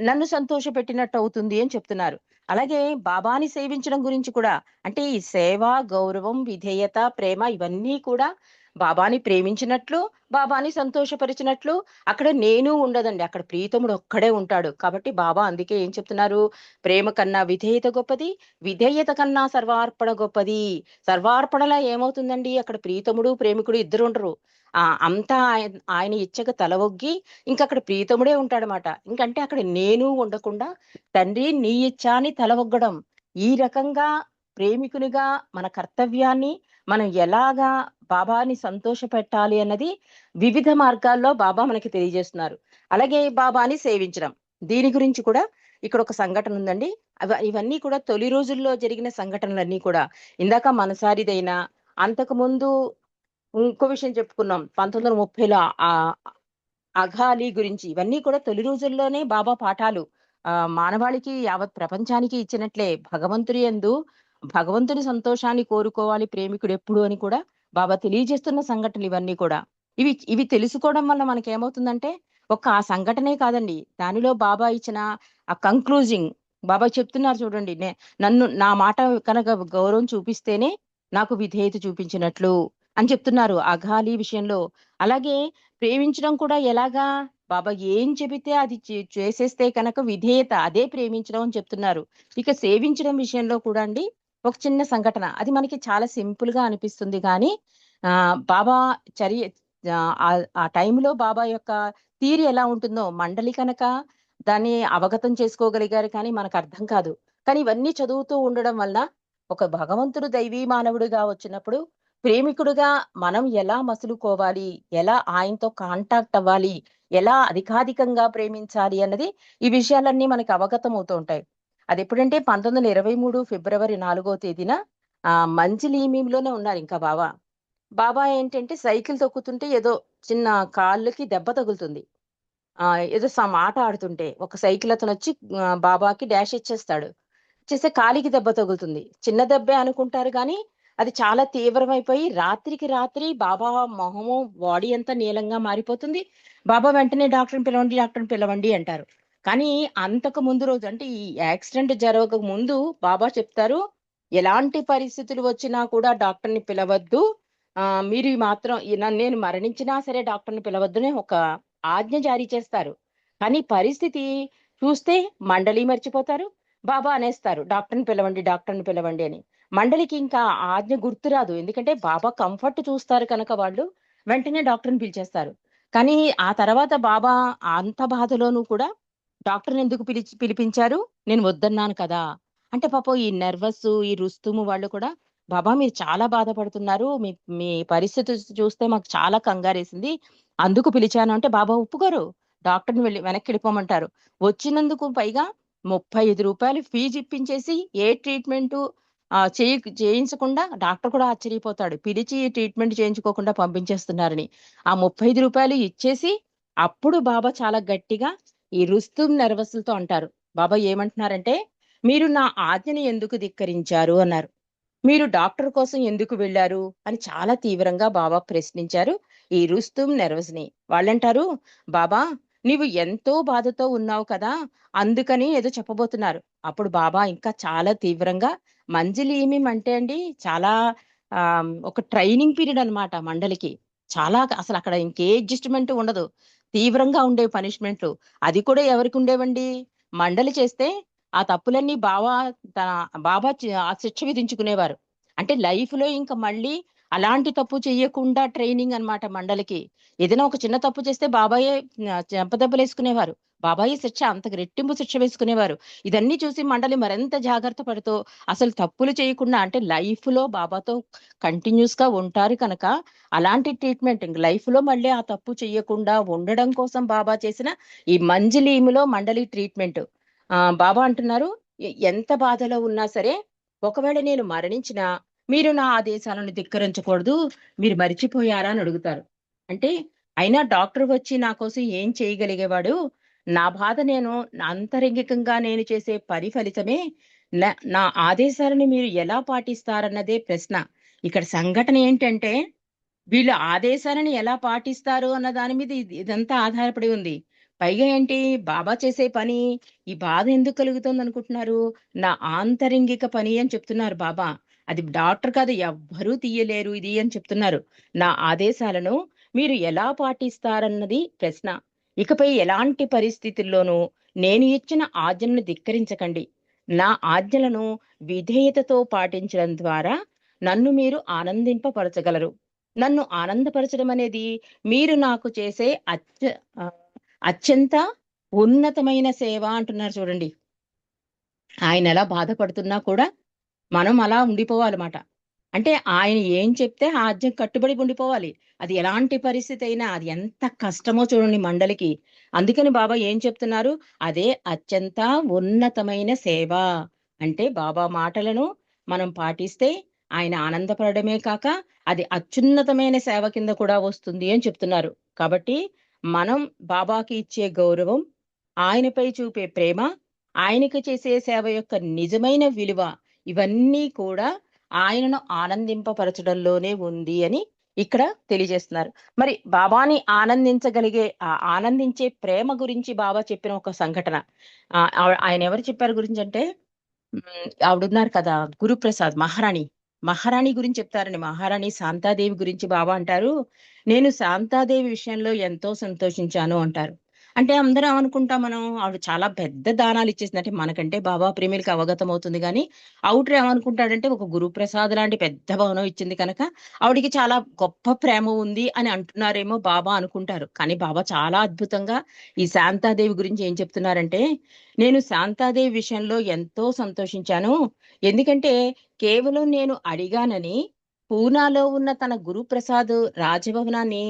నన్ను సంతోష పెట్టినట్టు అవుతుంది అని చెప్తున్నారు. అలాగే బాబాని సేవించడం గురించి కూడా, అంటే ఈ సేవ, గౌరవం, విధేయత, ప్రేమ ఇవన్నీ కూడా బాబాని ప్రేమించినట్లు, బాబాని సంతోషపరిచినట్లు. అక్కడ నేను ఉండదండి, అక్కడ ప్రీతముడు ఒక్కడే ఉంటాడు. కాబట్టి బాబా అందుకే ఏం చెప్తున్నారు? ప్రేమ కన్నా విధేయత గొప్పది, విధేయత కన్నా సర్వార్పణ గొప్పది. సర్వార్పణలా ఏమవుతుందండి? అక్కడ ప్రీతముడు ప్రేమికుడు ఇద్దరు ఉండరు. అంతా ఆయన ఇచ్చక తల ఒగ్గి ఇంకా అక్కడ ప్రీతముడే ఉంటాడనమాట. ఇంకంటే అక్కడ నేను ఉండకుండా తండ్రి నీ ఇచ్చా అని తల ఒగ్గడం. ఈ రకంగా ప్రేమికునిగా మన కర్తవ్యాన్ని మనం ఎలాగా బాబాని సంతోష పెట్టాలి అన్నది వివిధ మార్గాల్లో బాబా మనకి తెలియజేస్తున్నారు. అలాగే బాబాని సేవించడం, దీని గురించి కూడా ఇక్కడ ఒక సంఘటన ఉందండి. ఇవన్నీ కూడా తొలి రోజుల్లో జరిగిన సంఘటనలన్నీ కూడా, ఇందాక మనసారిదైనా అంతకు ముందు ఇంకో విషయం చెప్పుకున్నాం 1930లో అఘాలి గురించి. ఇవన్నీ కూడా తొలి రోజుల్లోనే బాబా పాఠాలు మానవాళికి యావత్ ప్రపంచానికి ఇచ్చినట్లే. భగవంతుని సంతోషాన్ని కోరుకోవాలి ప్రేమికుడు ఎప్పుడు అని కూడా బాబా తెలియజేస్తున్న సంఘటనలు ఇవన్నీ కూడా. ఇవి తెలుసుకోవడం వల్ల మనకేమవుతుందంటే ఆ సంఘటనే కాదండి, దానిలో బాబా ఇచ్చిన ఆ కంక్లూజింగ్ బాబా చెప్తున్నారు చూడండి, నా మాట కనుక గౌరవం చూపిస్తేనే నాకు విధేయత చూపించినట్లు అని చెప్తున్నారు అఘాలి విషయంలో. అలాగే ప్రేమించడం కూడా ఎలాగా, బాబా ఏం చెబితే అది చేసేస్తే కనుక విధేయత, అదే ప్రేమించడం అని చెప్తున్నారు. ఇక సేవించడం విషయంలో కూడా అండి ఒక చిన్న సంఘటన, అది మనకి చాలా సింపుల్ గా అనిపిస్తుంది కానీ బాబా ఆ టైంలో బాబా యొక్క తీరు ఎలా ఉంటుందో మండలి కనుక దాన్ని అవగతం చేసుకోగలిగారు, కానీ మనకు అర్థం కాదు. కానీ ఇవన్నీ చదువుతూ ఉండడం వల్ల ఒక భగవంతుడు దైవీ మానవుడిగా వచ్చినప్పుడు ప్రేమికుడుగా మనం ఎలా మసులుకోవాలి, ఎలా ఆయనతో కాంటాక్ట్ అవ్వాలి, ఎలా అధికాధికంగా ప్రేమించాలి అన్నది ఈ విషయాలన్నీ మనకి అవగతం అవుతూ ఉంటాయి. అది ఎప్పుడంటే 1923 ఫిబ్రవరి 4వ తేదీన మంజిలీమిలోనే ఉన్నారు ఇంకా బాబా ఏంటంటే సైకిల్ తొక్కుతుంటే ఏదో చిన్న కాళ్ళకి దెబ్బ తగులుతుంది. ఏదో ఆట ఆడుతుంటే ఒక సైకిల్ అతను వచ్చి బాబాకి డాష్ ఇచ్చేస్తాడు. చేస్తే కాలికి దెబ్బ తగులుతుంది. చిన్న దెబ్బే అనుకుంటారు కానీ అది చాలా తీవ్రమైపోయి రాత్రికి రాత్రి బాబా మొహము బాడీ అంతా నీలంగా మారిపోతుంది. బాబా వెంటనే డాక్టర్ని పిలవండి అంటారు. కానీ అంతకు ముందు రోజు అంటే ఈ యాక్సిడెంట్ జరగక ముందు బాబా చెప్తారు, ఎలాంటి పరిస్థితులు వచ్చినా కూడా డాక్టర్ని పిలవద్దు, మీరు మాత్రం నేను మరణించినా సరే డాక్టర్ని పిలవద్దని ఒక ఆజ్ఞ జారీ చేస్తారు. కానీ పరిస్థితి చూస్తే మండలి మర్చిపోతారు, బాబా అనేస్తారు డాక్టర్ని పిలవండి అని. మండలికి ఇంకా ఆజ్ఞ గుర్తురాదు, ఎందుకంటే బాబా కంఫర్ట్ చూస్తారు కనుక వాళ్ళు వెంటనే డాక్టర్ని పిలిచేస్తారు. కానీ ఆ తర్వాత బాబా అంత బాధలోనూ కూడా డాక్టర్ని ఎందుకు పిలిపించారు, నేను వద్దన్నాను కదా అంటే పాపం ఈ నర్వస్ ఈ రుస్తుము వాళ్ళు కూడా, బాబా మీరు చాలా బాధపడుతున్నారు, మీ పరిస్థితి చూస్తే మాకు చాలా కంగారేసింది, అందుకు పిలిచాను అంటే బాబా ఒప్పుకోరు, డాక్టర్ని వెనక్కి వెళ్ళిపోమంటారు. వచ్చినందుకు పైగా 35 రూపాయలు ఫీజు ఇప్పించేసి ఏ ట్రీట్మెంట్ చేయించకుండా డాక్టర్ కూడా ఆశ్చర్యపోతాడు, పిలిచి ట్రీట్మెంట్ చేయించుకోకుండా పంపించేస్తున్నారని. ఆ 35 రూపాయలు ఇచ్చేసి అప్పుడు బాబా చాలా గట్టిగా ఈ రుస్తుం నర్వస్లతో అంటారు. బాబా ఏమంటున్నారంటే, మీరు నా ఆజ్ఞని ఎందుకు ధిక్కరించారు అన్నారు, మీరు డాక్టర్ కోసం ఎందుకు వెళ్ళారు అని చాలా తీవ్రంగా బాబా ప్రశ్నించారు ఈ రుస్తుం నెర్వస్ని. వాళ్ళంటారు, బాబా నీవు ఎంతో బాధతో ఉన్నావు కదా అందుకని ఏదో చెప్పబోతున్నారు. అప్పుడు బాబా ఇంకా చాలా తీవ్రంగా, మంజిలీమిం అంటే అండి చాలా ఒక ట్రైనింగ్ పీరియడ్ అన్నమాట మండలికి. చాలా అసలు అక్కడ ఇంకే అడ్జస్ట్మెంట్ ఉండదు, తీవ్రంగా ఉండే పనిష్మెంట్లు. అది కూడా ఎవరికి ఉండేవండి, మండలి చేస్తే ఆ తప్పులన్నీ బాబా ఆ శిక్ష విధించుకునేవారు. అంటే లైఫ్ లో ఇంకా మళ్ళీ అలాంటి తప్పు చెయ్యకుండా ట్రైనింగ్ అన్నమాట మండలికి. ఏదైనా ఒక చిన్న తప్పు చేస్తే బాబాయే చెంపదెబ్బలు వేసుకునేవారు, బాబాయే శిక్ష అంతకు రెట్టింపు శిక్ష వేసుకునేవారు. ఇదన్నీ చూసి మండలి మరింత జాగ్రత్త పడుతూ అసలు తప్పులు చేయకుండా, అంటే లైఫ్ లో బాబాతో కంటిన్యూస్ గా ఉంటారు కనుక అలాంటి ట్రీట్మెంట్ లైఫ్ లో మళ్ళీ ఆ తప్పు చెయ్యకుండా ఉండడం కోసం బాబా చేసిన ఈ మంజిలీములో మండలి ట్రీట్మెంట్. బాబా అంటున్నారు, ఎంత బాధలో ఉన్నా సరే ఒకవేళ నేను మరణించినా మీరు నా ఆదేశాలను ధిక్కరించకూడదు, మీరు మరిచిపోయారా అని అడుగుతారు. అంటే అయినా డాక్టర్ వచ్చి నా కోసం ఏం చేయగలిగేవాడు, నా బాధ నేను అంతరంగికంగా నేను చేసే పని ఫలితమే, నా ఆదేశాలను మీరు ఎలా పాటిస్తారన్నదే ప్రశ్న. ఇక్కడ సంఘటన ఏంటంటే వీళ్ళు ఆదేశాలను ఎలా పాటిస్తారు అన్న దాని మీద ఇదంతా ఆధారపడి ఉంది. పైగా ఏంటి, బాబా చేసే పని ఈ బాధ ఎందుకు కలుగుతుంది అనుకుంటున్నారు, నా ఆంతరింగిక పని అని చెప్తున్నారు బాబా. అది డాక్టర్ కాదు, ఎవ్వరూ తీయలేరు ఇది అని చెప్తున్నారు. నా ఆదేశాలను మీరు ఎలా పాటిస్తారన్నది ప్రశ్న. ఇకపై ఎలాంటి పరిస్థితుల్లోనూ నేను ఇచ్చిన ఆజ్ఞలను ధిక్కరించకండి. నా ఆజ్ఞలను విధేయతతో పాటించడం ద్వారా నన్ను మీరు ఆనందింపపరచగలరు. నన్ను ఆనందపరచడం అనేది మీరు నాకు చేసే అత్యంత ఉన్నతమైన సేవ అంటున్నారు చూడండి. ఆయన ఎలా బాధపడుతున్నా కూడా మనం అలా ఉండిపోవాలన్నమాట. అంటే ఆయన ఏం చెప్తే ఆ ఆజ్ఞకు కట్టుబడి ఉండిపోవాలి, అది ఎలాంటి పరిస్థితి అయినా. అది ఎంత కష్టమో చూడండి మండలికి. అందుకని బాబా ఏం చెప్తున్నారు, అదే అత్యంత ఉన్నతమైన సేవ. అంటే బాబా మాటలను మనం పాటిస్తే ఆయన ఆనందపడమే కాక అది అత్యున్నతమైన సేవ కింద కూడా వస్తుంది అని చెప్తున్నారు. కాబట్టి మనం బాబాకి ఇచ్చే గౌరవం, ఆయనపై చూపే ప్రేమ, ఆయనకి చేసే సేవ యొక్క నిజమైన విలువ, ఇవన్నీ కూడా ఆయనను ఆనందింపపరచడంలోనే ఉంది అని ఇక్కడ తెలియజేస్తున్నారు. మరి బాబాని ఆనందించగలిగే ఆనందించే ప్రేమ గురించి బాబా చెప్పిన ఒక సంఘటన, ఆయన ఎవరు చెప్పారు గురించి అంటే, ఆవిడున్నారు కదా గురుప్రసాద్ మహారాణి గురించి చెప్తారండి. మహారాణి శాంతాదేవి గురించి బాబా అంటారు, నేను శాంతాదేవి విషయంలో ఎంతో సంతోషించాను అంటారు. అంటే అందరం అనుకుంటాం మనం ఆవిడ చాలా పెద్ద దానాలు ఇచ్చేసింది, అంటే మనకంటే బాబా ప్రేమిలకు అవగతం అవుతుంది. కానీ అవుటర్ ఏమనుకుంటాడంటే ఒక గురుప్రసాద్ లాంటి పెద్ద భవనం ఇచ్చింది కనుక ఆవిడికి చాలా గొప్ప ప్రేమ ఉంది అని అంటున్నారేమో బాబా అనుకుంటారు. కానీ బాబా చాలా అద్భుతంగా ఈ శాంతాదేవి గురించి ఏం చెప్తున్నారంటే, నేను శాంతాదేవి విషయంలో ఎంతో సంతోషించాను. ఎందుకంటే కేవలం నేను అడిగానని పూనాలో ఉన్న తన గురుప్రసాద్ రాజభవనాన్ని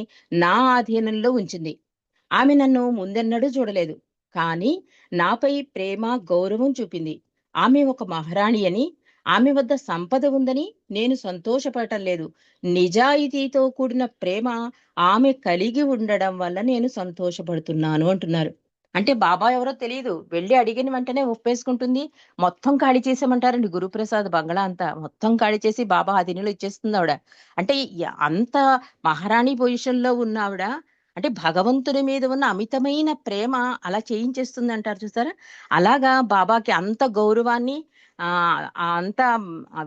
నా ఆధీనంలో ఉంచింది. ఆమె నన్ను ముందెన్నడూ చూడలేదు, కానీ నాపై ప్రేమ గౌరవం చూపింది. ఆమె ఒక మహారాణి అని, ఆమె వద్ద సంపద ఉందని నేను సంతోషపడటం లేదు. నిజాయితీతో కూడిన ప్రేమ ఆమె కలిగి ఉండడం వల్ల నేను సంతోషపడుతున్నాను అంటున్నారు. అంటే బాబా ఎవరో తెలియదు, వెళ్ళి అడిగిన వెంటనే ఒప్పేసుకుంటుంది. మొత్తం ఖాళీ చేసామంటారండి గురుప్రసాద్ బంగళా అంతా మొత్తం ఖాళీ చేసి బాబా ఆధీనంలో ఇచ్చేస్తుంది ఆవిడ. అంటే అంత మహారాణి పొజిషన్ లో ఉన్న ఆవిడ, అంటే భగవంతుని మీద ఉన్న అమితమైన ప్రేమ అలా చేయించేస్తుంది అంటారు చూసారా. అలాగా బాబాకి అంత గౌరవాన్ని, అంత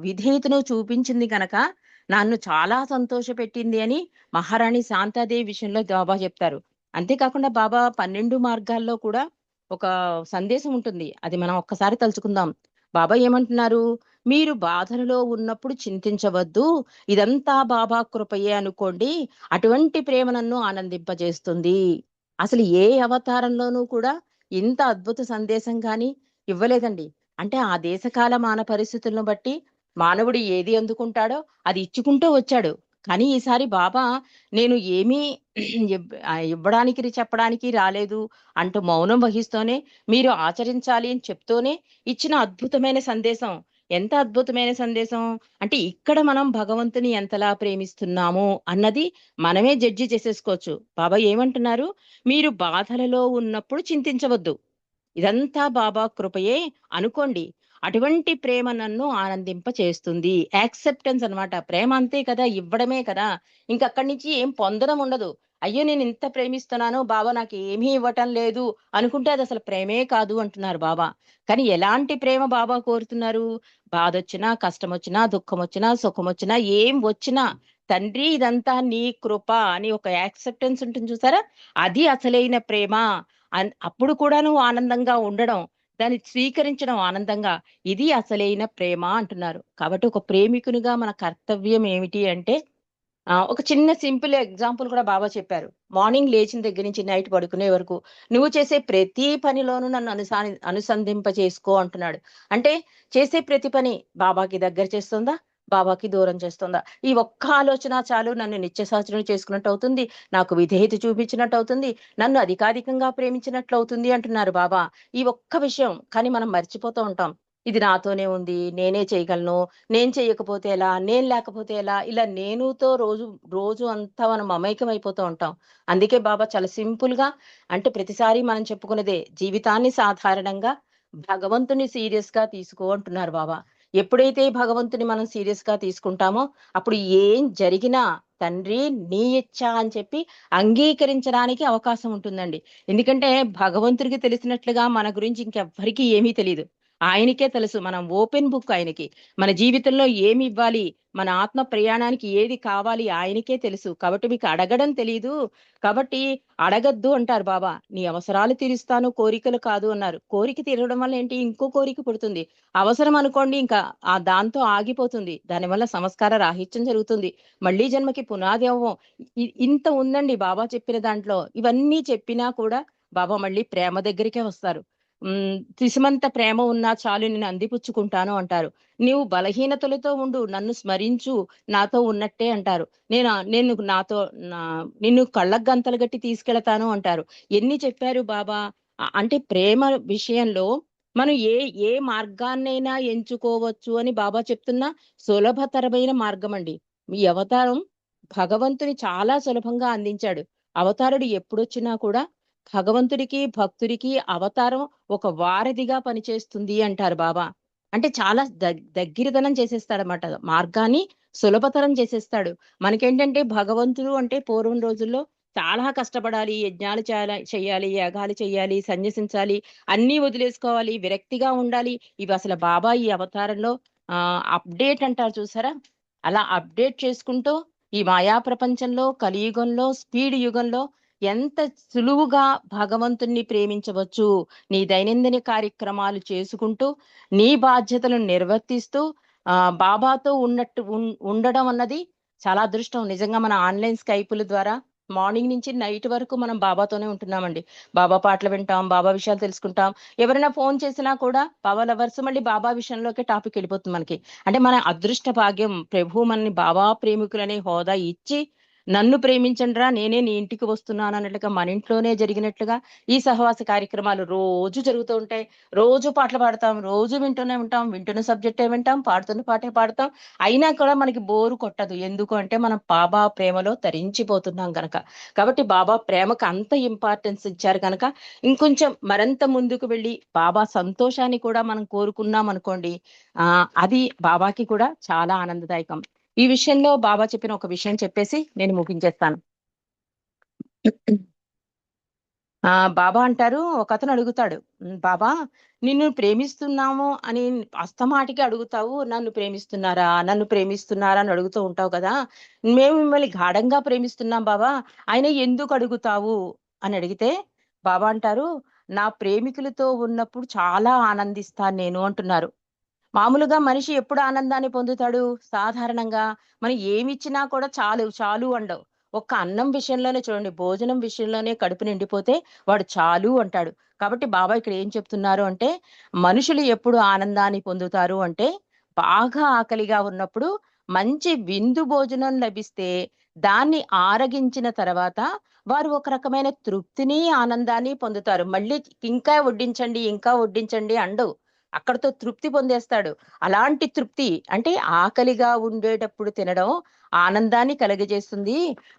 విధేయతను చూపించింది కనుక నన్ను చాలా సంతోష పెట్టింది అని మహారాణి శాంతాదేవి విషయంలో బాబా చెప్తారు. అంతేకాకుండా బాబా 12 మార్గాల్లో కూడా ఒక సందేశం ఉంటుంది, అది మనం ఒక్కసారి తలుచుకుందాం. బాబా ఏమంటున్నారు, మీరు బాధలలో ఉన్నప్పుడు చింతించవద్దు, ఇదంతా బాబా కృపయే అనుకోండి, అటువంటి ప్రేమ నన్ను ఆనందింపజేస్తుంది. అసలు ఏ అవతారంలోనూ కూడా ఇంత అద్భుత సందేశం కానీ ఇవ్వలేదండి. అంటే ఆ దేశకాల మాన పరిస్థితులను బట్టి మానవుడు ఏది అందుకుంటాడో అది ఇచ్చుకుంటూ వచ్చాడు. కానీ ఈసారి బాబా నేను ఏమీ ఇవ్వడానికి చెప్పడానికి రాలేదు అంటూ మౌనం వహిస్తూనే, మీరు ఆచరించాలి అని చెప్తూనే ఇచ్చిన అద్భుతమైన సందేశం. ఎంత అద్భుతమైన సందేశం అంటే, ఇక్కడ మనం భగవంతుని ఎంతలా ప్రేమిస్తున్నాము అన్నది మనమే జడ్జి చేసేసుకోవచ్చు. బాబా ఏమంటున్నారు, మీరు బాధలలో ఉన్నప్పుడు చింతించవద్దు, ఇదంతా బాబా కృపయే అనుకోండి, అటువంటి ప్రేమ నన్ను ఆనందింప చేస్తుంది. యాక్సెప్టెన్స్ అన్నమాట. ప్రేమ అంతే కదా, ఇవ్వడమే కదా, ఇంకక్కడి నుంచి ఏం పొందడం ఉండదు. అయ్యో నేను ఇంత ప్రేమిస్తున్నాను, బాబా నాకు ఏమీ ఇవ్వటం లేదు అనుకుంటే అది అసలు ప్రేమే కాదు అంటున్నారు బాబా. కానీ ఎలాంటి ప్రేమ బాబా కోరుతున్నారు, బాధ వచ్చినా, కష్టం వచ్చినా, దుఃఖం వచ్చినా, సుఖం వచ్చినా, ఏం వచ్చినా, తండ్రి ఇదంతా నీ కృప అని ఒక యాక్సెప్టెన్స్ ఉంటుంది చూసారా, అది అసలైన ప్రేమ. అప్పుడు కూడా నువ్వు ఆనందంగా ఉండడం, దాన్ని స్వీకరించడం ఆనందంగా, ఇది అసలైన ప్రేమ అంటున్నారు. కాబట్టి ఒక ప్రేమికునిగా మన కర్తవ్యం ఏమిటి అంటే, ఒక చిన్న సింపుల్ ఎగ్జాంపుల్ కూడా బాబా చెప్పారు. మార్నింగ్ లేచిన దగ్గర నుంచి నైట్ పడుకునే వరకు నువ్వు చేసే ప్రతి పనిలోనూ నన్ను అనుసంధింప చేసుకో అంటున్నాడు. అంటే చేసే ప్రతి పని బాబాకి దగ్గర చేస్తుందా, బాబాకి దూరం చేస్తుందా? ఈ ఒక్క ఆలోచన చాలు నన్ను నిత్యసాచులను చేసుకున్నట్టు అవుతుంది, నాకు విధేయత చూపించినట్టు అవుతుంది, నన్ను అధికాధికంగా ప్రేమించినట్లు అవుతుంది అంటున్నారు బాబా. ఈ ఒక్క విషయం కానీ మనం మర్చిపోతూ ఉంటాం. ఇది నాతోనే ఉంది, నేనే చేయగలను, నేను చేయకపోతే ఎలా, నేను లేకపోతే ఎలా, ఇలా నేనుతో రోజు రోజు అంతా మనం మమైకం అయిపోతూ ఉంటాం. అందుకే బాబా చాలా సింపుల్ గా, అంటే ప్రతిసారి మనం చెప్పుకున్నదే, జీవితాన్ని సాధారణంగా భగవంతుని సీరియస్ గా తీసుకో అంటున్నారు బాబా. ఎప్పుడైతే భగవంతుని మనం సీరియస్ గా తీసుకుంటామో అప్పుడు ఏం జరిగినా తండ్రి నీ ఇచ్చ అని చెప్పి అంగీకరించడానికి అవకాశం ఉంటుందండి. ఎందుకంటే భగవంతుడికి తెలిసినట్లుగా మన గురించి ఇంకెవ్వరికీ ఏమీ తెలియదు, ఆయనకే తెలుసు. మనం ఓపెన్ బుక్ ఆయనకి. మన జీవితంలో ఏమి ఇవ్వాలి, మన ఆత్మ ప్రయాణానికి ఏది కావాలి ఆయనకే తెలుసు. కాబట్టి మీకు అడగడం తెలియదు, కాబట్టి అడగద్దు అంటారు బాబా. నీ అవసరాలు తీరుస్తాను, కోరికలు కాదు అన్నారు. కోరిక తీరడం వల్ల ఏంటి, ఇంకో కోరిక పుడుతుంది. అవసరం అనుకోండి, ఇంకా దాంతో ఆగిపోతుంది, దానివల్ల సంస్కార రాహిత్యం జరుగుతుంది, మళ్ళీ జన్మకి పునాది అవ్వం. ఇంత ఉందండి బాబా చెప్పిన దాంట్లో. ఇవన్నీ చెప్పినా కూడా బాబా మళ్ళీ ప్రేమ దగ్గరికే వస్తారు. త్రిసమంత ప్రేమ ఉన్నా చాలు, నేను అందిపుచ్చుకుంటాను అంటారు. నీవు బలహీనతలతో ఉండు, నన్ను స్మరించు, నాతో ఉన్నట్టే అంటారు. నేను నాతో నిన్ను కళ్ళకు గంతలు గట్టి తీసుకెళ్తాను అంటారు. ఎన్ని చెప్పారు బాబా. అంటే ప్రేమ విషయంలో మనం ఏ మార్గాన్నైనా ఎంచుకోవచ్చు అని బాబా చెప్తున్న సులభతరమైన మార్గం అండి. ఈ అవతారం భగవంతుని చాలా సులభంగా అందించాడు. అవతారుడు ఎప్పుడొచ్చినా కూడా భగవంతుడికి భక్తుడికి అవతారం ఒక వారధిగా పనిచేస్తుంది అంటారు బాబా. అంటే చాలా దగ్గరదనం చేసేస్తాడన్నమాట. మార్గాన్ని సులభతరం చేసేస్తాడు. మనకేంటంటే భగవంతుడు అంటే పూర్వం రోజుల్లో చాలా కష్టపడాలి, యజ్ఞాలు చేయాలి, యాగాలు చేయాలి, సన్యసించాలి, అన్నీ వదిలేసుకోవాలి, విరక్తిగా ఉండాలి. ఇవి అసలు బాబా ఈ అవతారంలో అప్డేట్ అంటారు చూసారా, అలా అప్డేట్ చేసుకుంటూ ఈ మాయా ప్రపంచంలో, కలియుగంలో, స్పీడ్ యుగంలో ఎంత సులువుగా భగవంతుణ్ణి ప్రేమించవచ్చు, నీ దైనందిన కార్యక్రమాలు చేసుకుంటూ నీ బాధ్యతలను నిర్వర్తిస్తూ బాబాతో ఉండడం అన్నది చాలా అదృష్టం. నిజంగా మన ఆన్లైన్ స్కైపుల ద్వారా మార్నింగ్ నుంచి నైట్ వరకు మనం బాబాతోనే ఉంటున్నామండి. బాబా పాటలు వింటాం, బాబా విషయాలు తెలుసుకుంటాం. ఎవరైనా ఫోన్ చేసినా కూడా బాబా లవర్స్ మళ్ళీ బాబా విషయంలోకి టాపిక్ వెళ్ళిపోతుంది మనకి. అంటే మన అదృష్ట భాగ్యం, ప్రభు మనని బాబా ప్రేమికులనే హోదా ఇచ్చి నన్ను ప్రేమించండిరా నేనే నీ ఇంటికి వస్తున్నాను అన్నట్లుగా మన ఇంట్లోనే జరిగినట్లుగా ఈ సహవాస కార్యక్రమాలు రోజు జరుగుతూ ఉంటాయి. రోజు పాటలు పాడతాం, రోజు వింటూనే ఉంటాం, వింటున్న సబ్జెక్టే వింటాం, పాడుతున్న పాటే పాడతాం. అయినా కూడా మనకి బోరు కొట్టదు. ఎందుకు అంటే మనం బాబా ప్రేమలో తరించిపోతున్నాం కనుక. కాబట్టి బాబా ప్రేమకు అంత ఇంపార్టెన్స్ ఇచ్చారు కనుక ఇంకొంచెం మరింత ముందుకు వెళ్ళి బాబా సంతోషాన్ని కూడా మనం కోరుకున్నాం అనుకోండి, అది బాబాకి కూడా చాలా ఆనందదాయకం. ఈ విషయంలో బాబా చెప్పిన ఒక విషయం చెప్పేసి నేను ముగించేస్తాను. బాబా అంటారు, ఒక అతను అడుగుతాడు, బాబా నిన్ను ప్రేమిస్తున్నాము అని అస్తమాటికి అడుగుతావు, నన్ను ప్రేమిస్తున్నారా నన్ను ప్రేమిస్తున్నారా అని అడుగుతూ ఉంటావు కదా, మేము మిమ్మల్ని గాఢంగా ప్రేమిస్తున్నాం బాబా, ఆయన ఎందుకు అడుగుతావు అని అడిగితే బాబా అంటారు, నా ప్రేమికులతో ఉన్నప్పుడు చాలా ఆనందిస్తాను నేను అంటున్నారు. మామూలుగా మనిషి ఎప్పుడు ఆనందాన్ని పొందుతాడు? సాధారణంగా మనం ఏమిచ్చినా కూడా చాలు చాలు అండవు. ఒక్క అన్నం విషయంలోనే చూడండి, భోజనం విషయంలోనే కడుపు నిండిపోతే వాడు చాలు అంటాడు. కాబట్టి బాబా ఇక్కడ ఏం చెప్తున్నారు అంటే, మనుషులు ఎప్పుడు ఆనందాన్ని పొందుతారు అంటే బాగా ఆకలిగా ఉన్నప్పుడు మంచి విందు భోజనం లభిస్తే దాన్ని ఆరగించిన తర్వాత వారు ఒక రకమైన తృప్తిని ఆనందాన్ని పొందుతారు. మళ్ళీ ఇంకా వడ్డించండి ఇంకా వడ్డించండి అండవు, అక్కడతో తృప్తి పొందేస్తాడు. అలాంటి తృప్తి అంటే ఆకలిగా ఉండేటప్పుడు తినడం ఆనందాన్ని కలుగజేస్తుంది.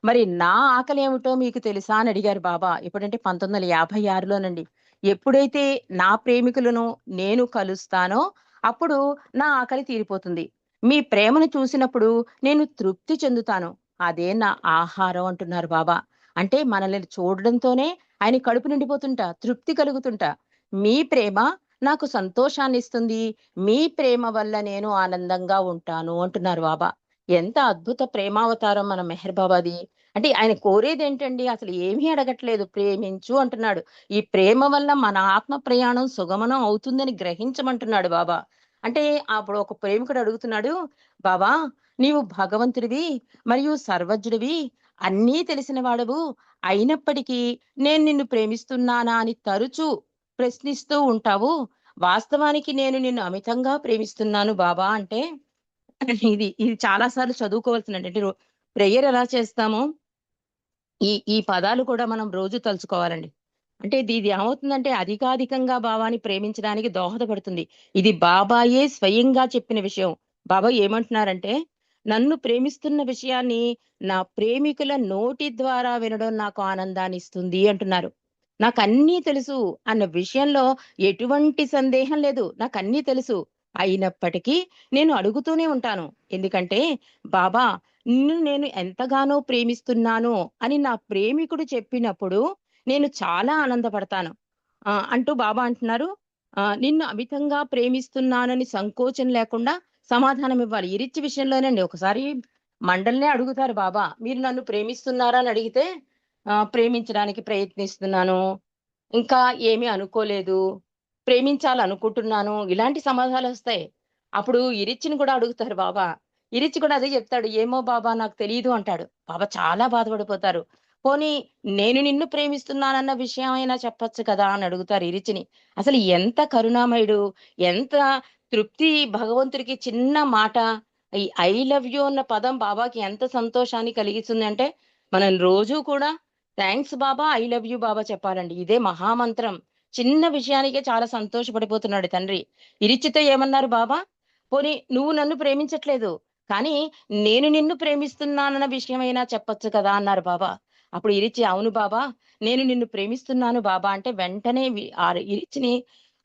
మరి నా ఆకలి ఏమిటో మీకు తెలుసా అని అడిగారు బాబా. ఎప్పుడంటే 1956లోనండి. ఎప్పుడైతే నా ప్రేమికులను నేను కలుస్తానో అప్పుడు నా ఆకలి తీరిపోతుంది. మీ ప్రేమను చూసినప్పుడు నేను తృప్తి చెందుతాను, అదే నా ఆహారం అంటున్నారు బాబా. అంటే మనల్ని చూడడంతోనే ఆయన కడుపు నిండిపోతుంటా, తృప్తి కలుగుతుంటా. మీ ప్రేమ నాకు సంతోషాన్ని ఇస్తుంది, మీ ప్రేమ వల్ల నేను ఆనందంగా ఉంటాను అంటున్నారు బాబా. ఎంత అద్భుత ప్రేమావతారం మన మెహర్ బాబాది. అంటే ఆయన కోరేది ఏంటండి, అసలు ఏమీ అడగట్లేదు, ప్రేమించు అంటున్నాడు. ఈ ప్రేమ వల్ల మన ఆత్మ ప్రయాణం సుగమనం అవుతుందని గ్రహించమంటున్నాడు బాబా. అంటే అప్పుడు ఒక ప్రేమికుడు అడుగుతున్నాడు, బాబా నీవు భగవంతుడివి మరియు సర్వజ్ఞుడివి, అన్నీ తెలిసిన వాడవు, అయినప్పటికీ నేను నిన్ను ప్రేమిస్తున్నానా అని తరచూ ప్రశ్నిస్తూ ఉంటావు. వాస్తవానికి నేను నిన్ను అమితంగా ప్రేమిస్తున్నాను బాబా అంటే ఇది ఇది చాలా సార్లు చదువుకోవాల్సినటువంటి ప్రేయర్ ఎలా చేస్తామో ఈ పదాలు కూడా మనం రోజు తలుచుకోవాలండి. అంటే ఇది ఏమవుతుందంటే అధికాధికంగా బాబాని ప్రేమించడానికి దోహదపడుతుంది. ఇది బాబాయే స్వయంగా చెప్పిన విషయం. బాబా ఏమంటున్నారంటే, నన్ను ప్రేమిస్తున్న విషయాన్ని నా ప్రేమికుల నోటి ద్వారా వినడం నాకు ఆనందాన్ని ఇస్తుంది అంటున్నారు. నాకు అన్నీ తెలుసు అన్న విషయంలో ఎటువంటి సందేహం లేదు, నాకు అన్నీ తెలుసు. అయినప్పటికీ నేను అడుగుతూనే ఉంటాను. ఎందుకంటే బాబా నిన్ను నేను ఎంతగానో ప్రేమిస్తున్నాను అని నా ప్రేమికుడు చెప్పినప్పుడు నేను చాలా ఆనందపడతాను అంటూ బాబా అంటున్నారు. నిన్ను అమితంగా ప్రేమిస్తున్నానని సంకోచం లేకుండా సమాధానం ఇవ్వాలి. ఈ రిచ్ విషయంలోనండి ఒకసారి మండల్నే అడుగుతారు బాబా, మీరు నన్ను ప్రేమిస్తున్నారా అని అడిగితే ప్రేమించడానికి ప్రయత్నిస్తున్నాను, ఇంకా ఏమీ అనుకోలేదు, ప్రేమించాలనుకుంటున్నాను, ఇలాంటి సమాధానాలు వస్తాయి. అప్పుడు ఇరిచ్చిని కూడా అడుగుతారు బాబా. ఇరిచి కూడా అదే చెప్తాడు, ఏమో బాబా నాకు తెలియదు అంటాడు. బాబా చాలా బాధపడిపోతారు. పోనీ నేను నిన్ను ప్రేమిస్తున్నానన్న విషయం అయినా చెప్పొచ్చు కదా అని అడుగుతారు ఇరిచిని. అసలు ఎంత కరుణామయుడు, ఎంత తృప్తి భగవంతుడికి. చిన్న మాట, ఈ ఐ లవ్ యూ అన్న పదం బాబాకి ఎంత సంతోషాన్ని కలిగిస్తుంది అంటే మనం రోజు కూడా thanks Baba, I love you Baba చెప్పాలండి. ఇదే మహామంత్రం. చిన్న విషయానికే చాలా సంతోషపడిపోతున్నాడు తండ్రి. ఇరిచ్చితో ఏమన్నారు బాబా, పోనీ నువ్వు నన్ను ప్రేమించట్లేదు, కానీ నేను నిన్ను ప్రేమిస్తున్నానన్న విషయమైనా చెప్పొచ్చు కదా అన్నారు బాబా. అప్పుడు ఇరిచి, అవును బాబా, నేను నిన్ను ప్రేమిస్తున్నాను బాబా అంటే వెంటనే ఆ ఇరిచిని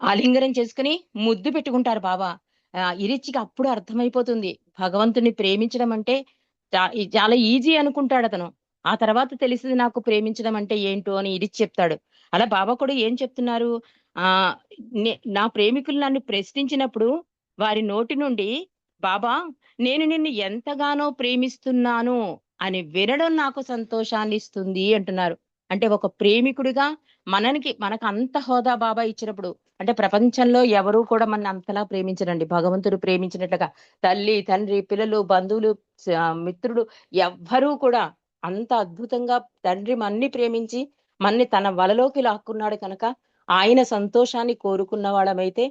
ఆలింగనం చేసుకుని ముద్దు పెట్టుకుంటారు బాబా. ఇరిచికి అప్పుడు అర్థమైపోతుంది భగవంతుని ప్రేమించడం అంటే చాలా ఈజీ అనుకుంటాడు అతను. ఆ తర్వాత తెలిసింది నాకు ప్రేమించడం అంటే ఏంటో అని ఇరిచి చెప్తాడు. అలా బాబా కూడా ఏం చెప్తున్నారు, ఆ నా ప్రేమికులు నన్ను ప్రశ్నించినప్పుడు వారి నోటి నుండి బాబా నేను నిన్ను ఎంతగానో ప్రేమిస్తున్నాను అని వినడం నాకు సంతోషాన్ని ఇస్తుంది అంటున్నారు. అంటే ఒక ప్రేమికుడిగా మనకు అంత హోదా బాబా ఇచ్చినప్పుడు, అంటే ప్రపంచంలో ఎవరు కూడా మన అంతలా ప్రేమించరండి భగవంతుడు ప్రేమించినట్లుగా. తల్లి, తండ్రి, పిల్లలు, బంధువులు, మిత్రుడు ఎవ్వరూ కూడా అంత అద్భుతంగా తండ్రి మన్ని ప్రేమించి మన్ని తన వలలోకి లాక్కున్నాడు కనుక ఆయన సంతోషాన్ని కోరుకున్న వాళ్ళమైతే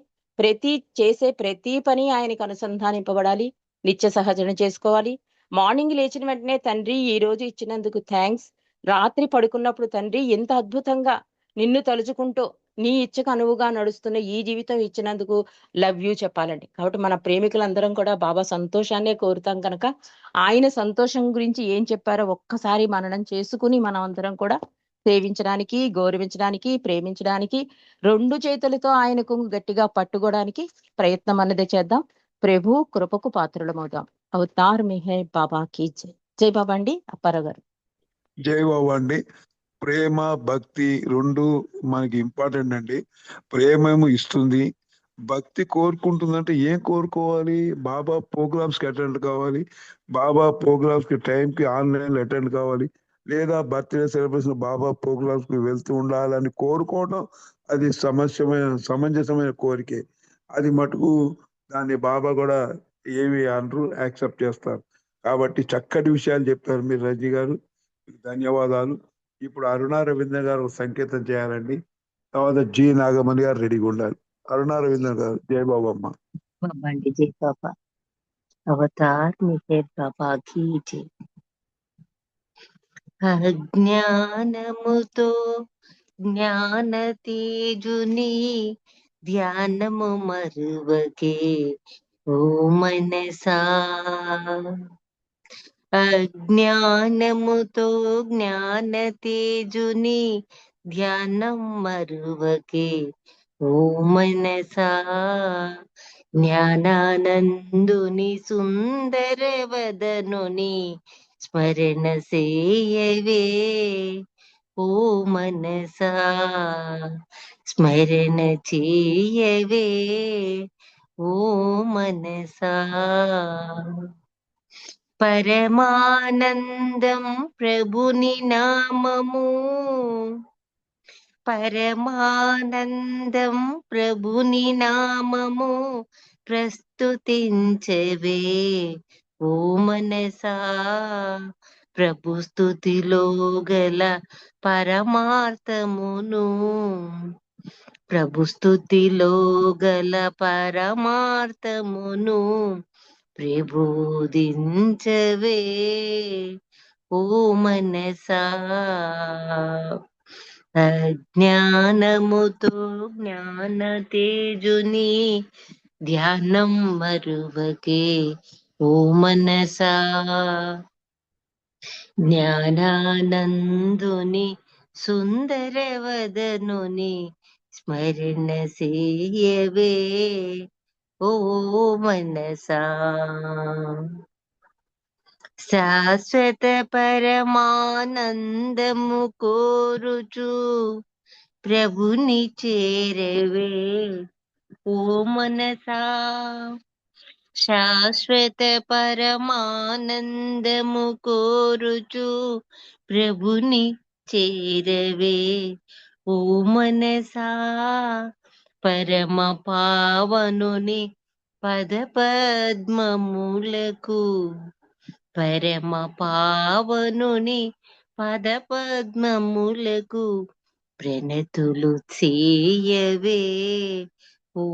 చేసే ప్రతి పని ఆయనకు అనుసంధానింపబడాలి, నిత్య సహజన చేసుకోవాలి. మార్నింగ్ లేచిన వెంటనే తండ్రి ఈ రోజు ఇచ్చినందుకు థ్యాంక్స్, రాత్రి పడుకున్నప్పుడు తండ్రి ఎంత అద్భుతంగా నిన్ను తలుచుకుంటూ నీ ఇచ్చకు అనువుగా నడుస్తున్న ఈ జీవితం ఇచ్చినందుకు లవ్ యూ చెప్పాలండి. కాబట్టి మన ప్రేమికులందరం కూడా బాబా సంతోషాన్నే కోరుతాం కనుక ఆయన సంతోషం గురించి ఏం చెప్పారో ఒక్కసారి మననం చేసుకుని మనం అందరం కూడా సేవించడానికి, గౌరవించడానికి, ప్రేమించడానికి, 2 చేతులతో ఆయనకు గట్టిగా పట్టుకోవడానికి ప్రయత్నం అన్నది చేద్దాం. ప్రభు కృపకు పాత్రులమవుదాం. అవతార్ మెహర్ బాబా కీ జై. జై బాబా అండి. అప్పారావు గారు. జై బాబా అండి. ప్రేమ భక్తి రెండు మనకి ఇంపార్టెంట్ అండి. ప్రేమ ఏమో ఇస్తుంది, భక్తి కోరుకుంటుందంటే ఏం కోరుకోవాలి? బాబా ప్రోగ్రామ్స్ కి అటెండ్ కావాలి, బాబా ప్రోగ్రామ్స్ కి టైంకి ఆన్లైన్ అటెండ్ కావాలి, లేదా బర్త్డే సెలబ్రేషన్ బాబా ప్రోగ్రామ్స్ కి వెళ్తూ ఉండాలని కోరుకోవడం అది సమంజసమైన కోరికే. అది మటుకు దాన్ని బాబా కూడా ఏమి అనరు, యాక్సెప్ట్ చేస్తారు. కాబట్టి చక్కటి విషయాలు చెప్పారు మీరు రజీ గారు, ధన్యవాదాలు. ఇప్పుడు అరుణా రవీంద్ర గారు సంకేతం చేయాలండి. తర్వాత జి నాగమణి గారు రెడీగా ఉండాలి. అరుణా రవీంద్ర గారు. జై బాబమ్మ. బాబా అండి. జై బాబా. అవతార్ మెహర్ బాబా కీ జై. అజ్ఞానముతో జ్ఞాన తేజుని ధ్యానము మరువకే ఓ మనసా. అజ్ఞానముతో జ్ఞాన తేజుని ధ్యానం మరువకే ఓ మనసా. జ్ఞానానందుని సుందర వదనుని స్మరణ సేయవే ఓ మనసా. స్మరణ చేయవే ఓ మనసా. పరమానందం ప్రభుని నామము, పరమానందం ప్రభుని నామము ప్రస్తుతించవే ఓ మనసా. ప్రభు స్తుతిలో గల పరమార్థమును, ప్రభు స్తుతిలో గల పరమార్థమును ప్రబోధించవే ఓ మనసా. అజ్ఞానముతో జ్ఞాన తేజుని ధ్యానం మరువకే ఓ మనసా. జ్ఞానానందుని సుందర వదనుని స్మరణ సేయవే ఓ మనసా. శాశ్వత పరమానందము కోరుచు ప్రభుని చేరవే ఓ మనసా. శాశ్వత పరమానందము కోరుచు ప్రభుని చేరవే ఓ మనసా. పరమ పావనుని పద పద్మములకు, పరమ పావనుని పద పద్మములకు ప్రణతులు చేయవే ఓ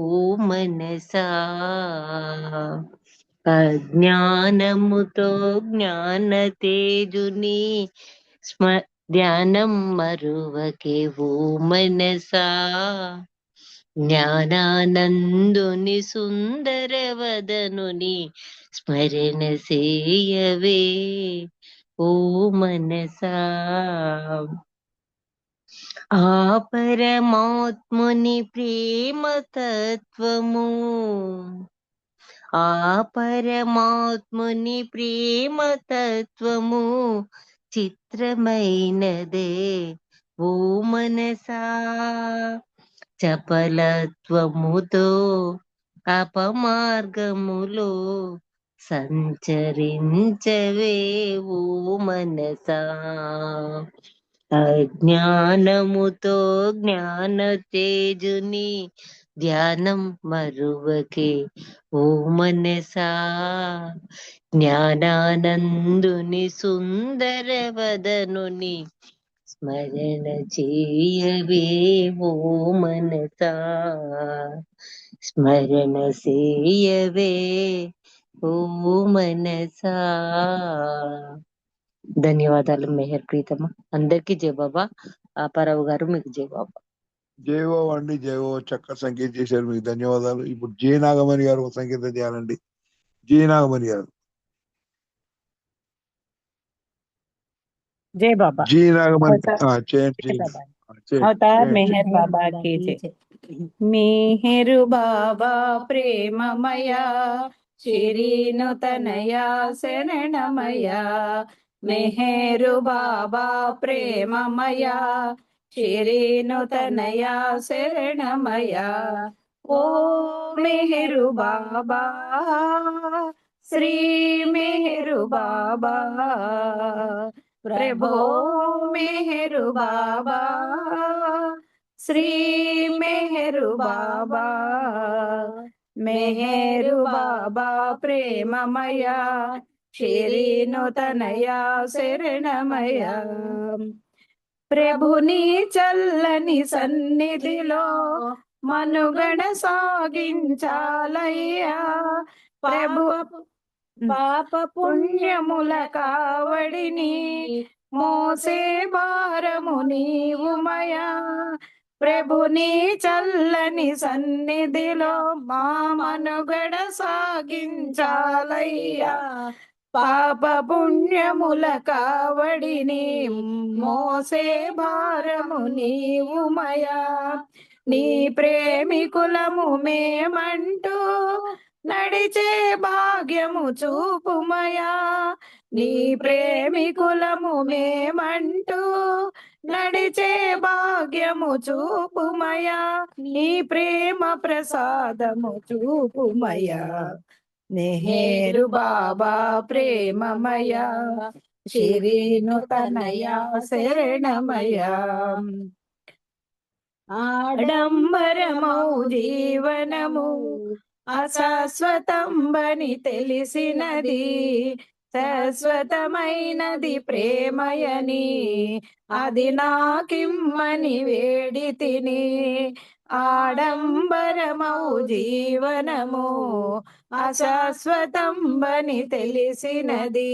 మనసా. అజ్ఞానముతో జ్ఞాన తేజుని ధ్యానం మరువకే ఓ మనసా జ్ఞానానందుని సుందర వదనుని స్మరణ సేయవే ఓ మనసా ఆ పరమాత్ముని ప్రేమ తత్వము ఆ పరమాత్ముని ప్రేమ తత్వము చిత్రమైనదే ఓ మనసా చపలత్వముతో అపమార్గములో సంచరించవే ఓ మనసా అజ్ఞానముతో జ్ఞాన తేజుని ధ్యానం మరువకే ఓ మనసా జ్ఞానానందుని సుందర వదనుని స్మరణ చేయవే ఓ మనసా స్మరణ చేయవే ఓ మనసా. ధన్యవాదాలు మెహర్ ప్రీతమ్మ. అందరికీ జై బాబా. అప్పారావు గారు మీకు జై బాబా. జయవో అండి, జయవో చక్కగా సంగీతం చేశారు, మీకు ధన్యవాదాలు. ఇప్పుడు జే నాగమణి గారు ఒక సంగీతం చేయాలండి. జే నాగమణి గారు. జై బాబా. జీ నాగమణి చేయండి. అవతార్ మెహర్ బాబా की जय. मेहरु बाबा प्रेममया श्रीनु तनया शरणमया मेहरु बाबा प्रेममया श्रीनु तनया शरणमया ओ मेहरु बाबा श्री मेहरु बाबा प्रभो मेहरु बाबा श्री मेहरु बाबा मेहरु बाबा प्रेममया श्रीनु तनया शरणमया ప్రభుని చల్లని సన్నిధిలో మనుగడ సాగించాలయ్యా ప్రభు పాప పుణ్యముల కావడిని మోసే భారము నీవుమయా ప్రభుని చల్లని సన్నిధిలో మా మనుగడ సాగించాలయ్యా పాప పుణ్యముల కావడిని మోసే భారము నీవుమయా నీ ప్రేమికులము మేమంటూ నడిచే భాగ్యము చూపుమయా నీ ప్రేమికులము మేమంటూ నడిచే భాగ్యము చూపుమయా నీ ప్రేమ ప్రసాదము చూపుమయా మెహరు బాబా ప్రేమమయా శ్రీను తనయా శరణమయా ఆడంబరమౌ జీవనము అశాశ్వతంబని తెలిసినది శాశ్వతమైనది ప్రేమయని అది నాకిమ్మని వేడి తిని ఆడంబరమౌ జీవనము అశాశ్వతంబని తెలిసినది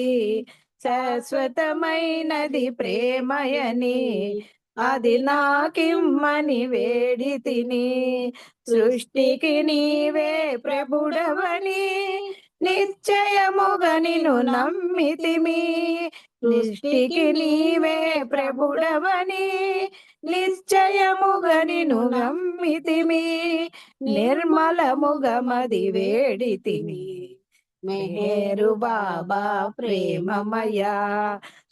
శాశ్వతమైనది ప్రేమయని అది నాకిమ్మని వేడి తిని సృష్టికి నీవే ప్రభుడవని నిశ్చయముగా నిన్ను నమ్మితిమి సృష్టికి నీవే ప్రభుడవని నిశ్చయముగా నిన్ను నమ్మితిమి నిర్మలముగా మది వేడి తిని మెహరు బాబా ప్రేమమయా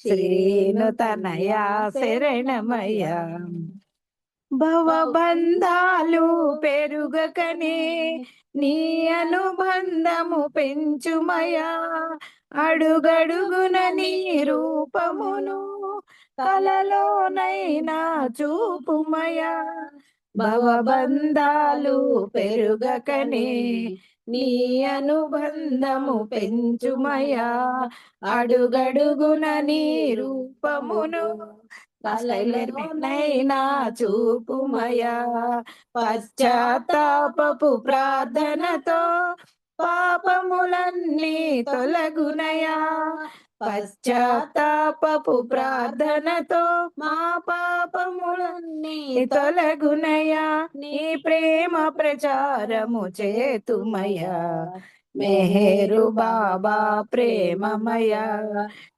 శ్రీను తనయా శరణమయా భవబంధాలు పెరుగకనే నీ అనుబంధము పెంచుమయా అడుగడుగున నీ రూపమును కలలోనైనా చూపుమయా భవబంధాలు పెరుగకనే నీ అనుబంధము పెంచుమయా అడుగడుగున నీ రూపమును కలలోనైనా చూపుమయా పశ్చాత్తాపపు ప్రార్థనతో పాపములన్నీ తొలగునయా. పశ్చాత్తాపపు ప్రార్థనతో మా పాపములన్నీ తొలగునయా. నీ ప్రేమ ప్రచారము చేతుమయా. మెహేరు బాబా ప్రేమమయా.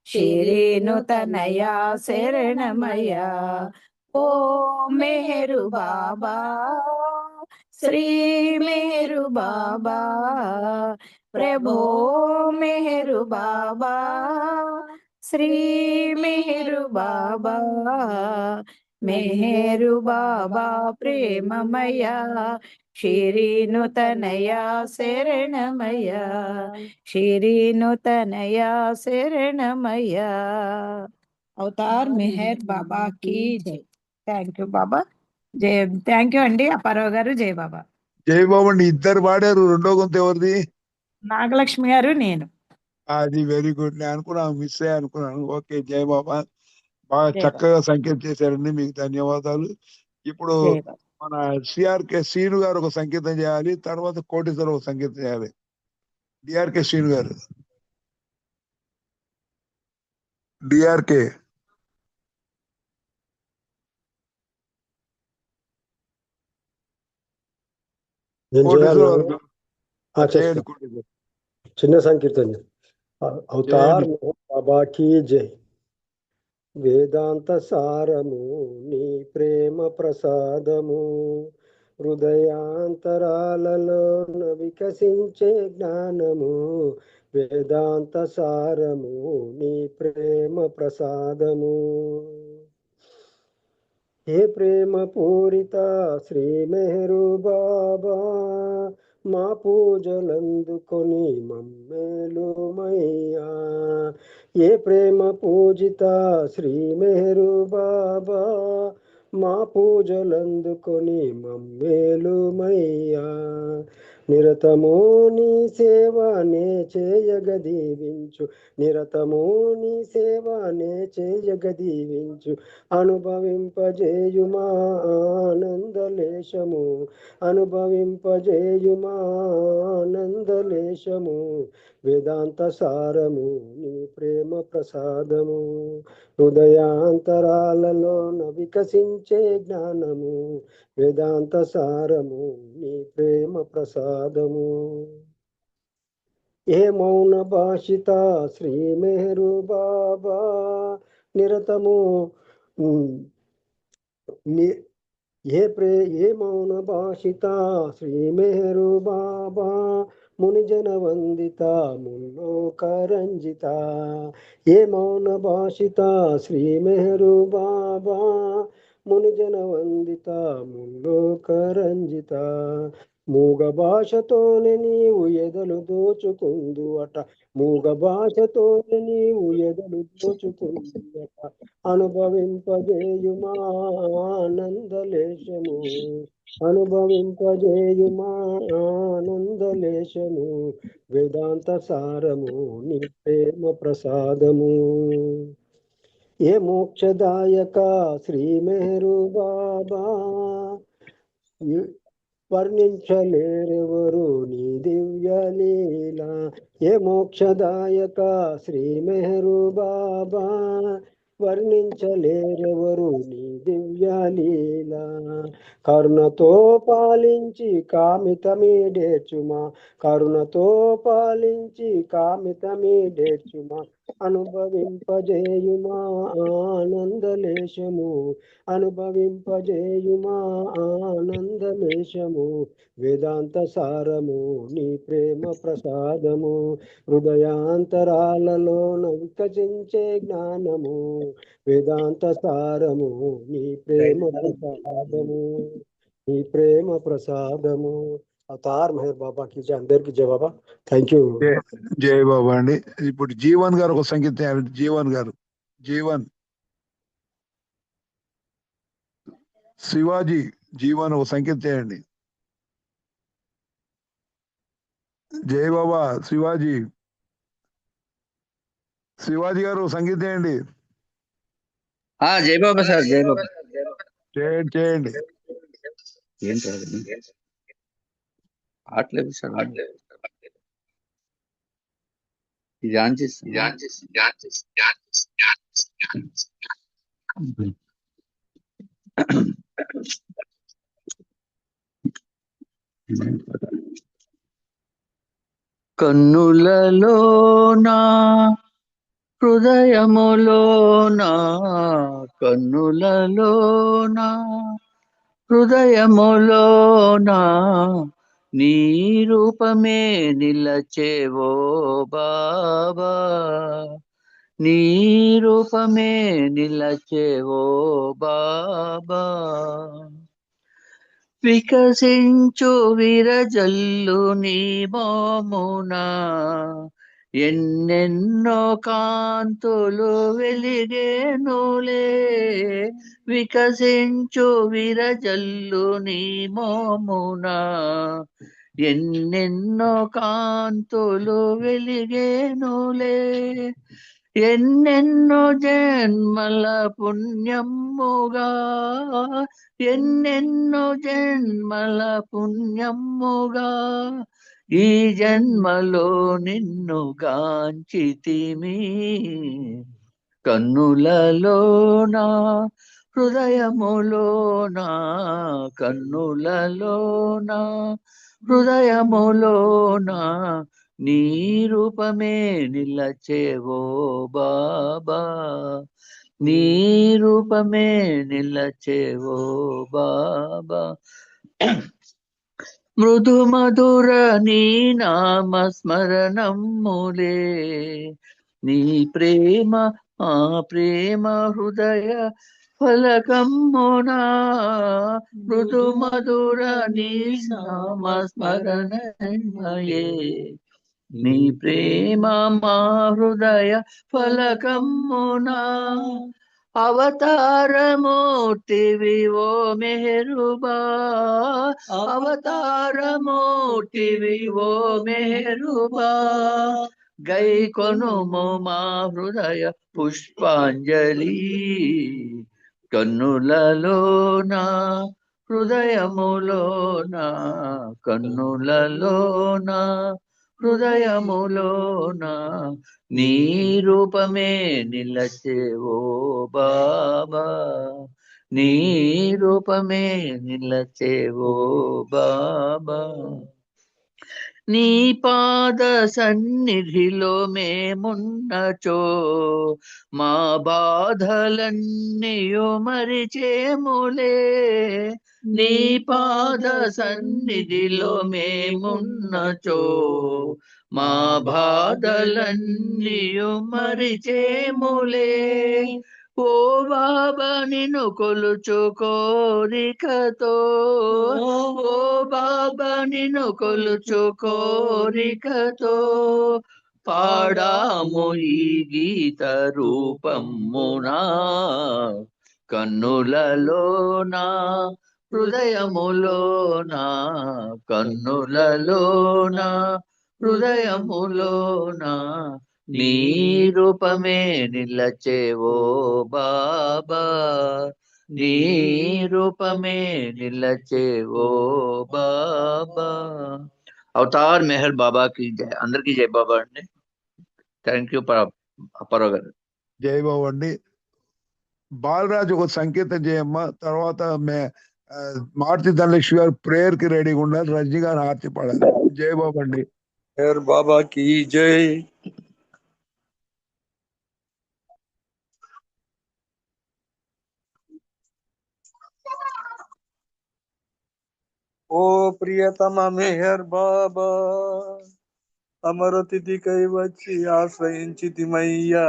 షిరీను తనయా శరణమయా. ఓ మెహరు బాబా, శ్రీ మెహరు బాబా, ప్రభో మెహరు బాబా, శ్రీ మెహరు బాబా. మెహరు బాబా ప్రేమమయా. షిరీను తనయా శరణమయా. షిరీను తనయా శరణమయా. అవతార్ మెహర్ బాబా की జై. థ్యాంక్ యూ బాబా. జై. థ్యాంక్ యూ అండి అప్పారావు గారు. జై బాబా. జై బాబు అండి. ఇద్దరు పాడారు. రెండో గొంతు ఎవరిది? నాగలక్ష్మి గారు, నేను. అది వెరీ గుడ్. నేను అనుకున్నాను, మిస్ అయ్యా అనుకున్నాను. ఓకే, జై బాబా. బాగా జై బాబా. చక్కగా సంకేతం చేశారండి, మీకు ధన్యవాదాలు. ఇప్పుడు జై బాబా. మన సిఆర్కే శ్రీను గారు ఒక సంకేతం చేయాలి, తర్వాత కోటేశ్వర ఒక సంకేతం చేయాలి. డిఆర్కే శ్రీను గారు. డిఆర్కే నేను కోటేశ్వర చేయాలి. గారు చేస్తా. చేయండి. కోటేశ్వర చిన్న సంకీర్తన. అవతార్ చేయండి. బాబా కీ జై. వేదాంత సారము నీ ప్రేమ ప్రసాదము, హృదయాంతరాలలో వికసించే జ్ఞానము. వేదాంత సారము నీ ప్రేమ ప్రసాదము. ఏ ప్రేమ పూరిత శ్రీ మెహరు బాబా, మా పూజలందుకొని మమ్మేలుమయ్యా. ఏ ప్రేమ పూజిత శ్రీ మెహరు బాబా, మా పూజలందుకొని మమ్మేలుమయ్యా. నిరతము నీ సేవనే చేయగదీవించు, నిరతము నీ సేవనే చేయగదీవించు. అనుభవింపజేయుమా ఆనందలేశము, అనుభవింపజేయుమా ఆనందలేశము. వేదాంత సారము నీ ప్రేమ ప్రసాదము, హృదయాంతరాలలో వికసించే జ్ఞానము. వేదాంత సారము నీ ప్రేమ ప్రసాదము. ఏ మౌన భాషిత శ్రీ మెహరు బాబా, నిరతము ఏ మౌన భాషిత శ్రీ మెహరు బాబా, మునిజన వందిత ముల్లోకరంజిత. ఏ మౌన భాషిత శ్రీ మెహరు బాబా, మునిజన వందిత ముల్లోకరంజిత. మూగ భాషతోనే నీవు ఎదలు దోచుకుందు అట, మూగ భాషతోనే నీవు ఎదలు దోచుకుందు అట. అనుభవింపజేయుమా ఆనందలేశము, అనుభవింపజేయుమా ఆనందలేశము. వేదాంత సారము నీ ప్రేమ ప్రసాదము. ఏ మోక్షదాయక శ్రీ మెహరు బాబా, వర్ణించలేరెవరు నీ దివ్య లీల. ఏ మోక్షదాయక శ్రీ మెహరు బాబా, వర్ణించలేరెవరు నీ దివ్య లీల. కరుణతో పాలించి కామితమీడేర్చుమా, కరుణతో పాలించి కామితమీడేర్చుమా. అనుభవింపజేయుమా ఆనందలేశము, అనుభవింపజేయుమా ఆనందలేశము. వేదాంత సారము నీ ప్రేమ ప్రసాదము, హృదయాంతరాలలో వికసించే జ్ఞానము. వేదాంత సారము నీ ప్రేమ ప్రసాదము, నీ ప్రేమ ప్రసాదము. అవతార్ మెహర్ బాబా కి జై. అందరికి జై బాబా. Thank you. జై బాబా అండి. ఇప్పుడు జీవన్ గారు ఒక సంకేతం చేయాలి. జీవన్ గారు. జీవన్. శివాజీ. జీవన్ ఒక సంకేతం చేయండి. జై బాబా. శివాజీ. శివాజీ గారు సంగీతం చేయండి. జై బాబా సార్. జై బాబా. చేయండి చేయండి. ఏం ఆటలేదు సార్. ఇది ఆన్ చేస్తాను. కన్నులలోనా హృదయములోనా కన్నులలోనా హృదయములోనా నీ రూపమే నిలచేవో బాబా నీ రూపమే నిలచేవో బాబా వికసించు విరజల్లు నీ మోమునా ఎన్నెన్నో కాంతులు వెలిగేనులే వికసించు విరజల్లు నీ మోమునా ఎన్నెన్నో కాంతులు వెలిగేనులే ఎన్నెన్నో జన్మల పుణ్యముగా ఎన్నెన్నో జన్మల పుణ్యముగా ఈ జన్మలో నిన్ను గాంచితిమి కన్నులలోనా హృదయములోనా కన్నులలోనా హృదయములోనా నీ రూపమే నిలచేవో బాబా నీ రూపమే నిలచేవో బాబా మృదు మధుర నీ నామ స్మరణములే నీ ప్రేమ ఆ ప్రేమ హృదయ ఫలకమ్మునా మృదు మధుర నీ నామ స్మరణమయే నీ ప్రేమ మా హృదయ ఫలకమ్మునా అవతారమూర్తివి ఓ మెహరుబా అవతారమూర్తివి ఓ మెహరుబా గై కొనుము మా హృదయ పుష్పాంజలి కన్నులలోనా హృదయములోనా కన్నులలోనా హృదయములోనా నీ రూపమే నిలచేవో బాబా నీ రూపమే నిలచేవో బాబా నీ పాద సన్నిధిలో మేమున్నచో మా బాధలన్నీయు మరిచేములే నీ పాద సన్నిధిలో మేమున్నచో మా బాధలన్నీయు మరిచేములే ఓ బాబా నిన్ను కొలుచు కోరికతో ఓ బాబా నిన్ను కొలుచు కోరికతో పాడాము ఈ గీత రూపమునా కన్నులలోనా హృదయములోనా కన్నులలోనా హృదయములోనా నీ రూపమే నిలచేవో బాబా నీ రూపమే నిలచేవో బాబా అవతార్ మెహర్ బాబా की जय అందరికీ జై బాబా అండి థ్యాంక్ యూ అప్పారావు గారు జై బాబు అండి బాలరాజు ఒక సంకేతం చేయమ్మా తర్వాత మారుతి ధనలక్ష్మి గారు ప్రేయర్ కి రెడీగా ఉండాలి రజనీ గారు హారతి పడాలి జై బాబు అండి मेहर बाबा की जय ओ प्रियतमा मेहर बाबा అమరతిథికై వచ్చి ఆశ్రయించితిమయ్యా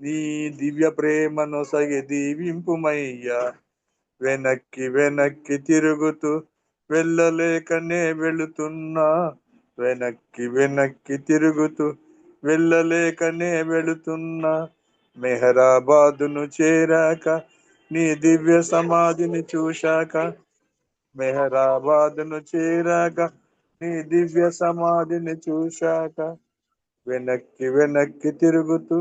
నీ దివ్య ప్రేమను సగి దీవింపుమయ్యా వెనక్కి వెనక్కి తిరుగుతూ వెళ్ళలేకనే వెళుతున్నా వెనక్కి వెనక్కి తిరుగుతూ వెళ్ళలేకనే వెళుతున్నా మెహరాబాదును చేరాక నీ దివ్య సమాధిని చూశాక మెహరాబాదును చేరాక నీ దివ్య సమాధిని చూశాక వెనక్కి వెనక్కి తిరుగుతూ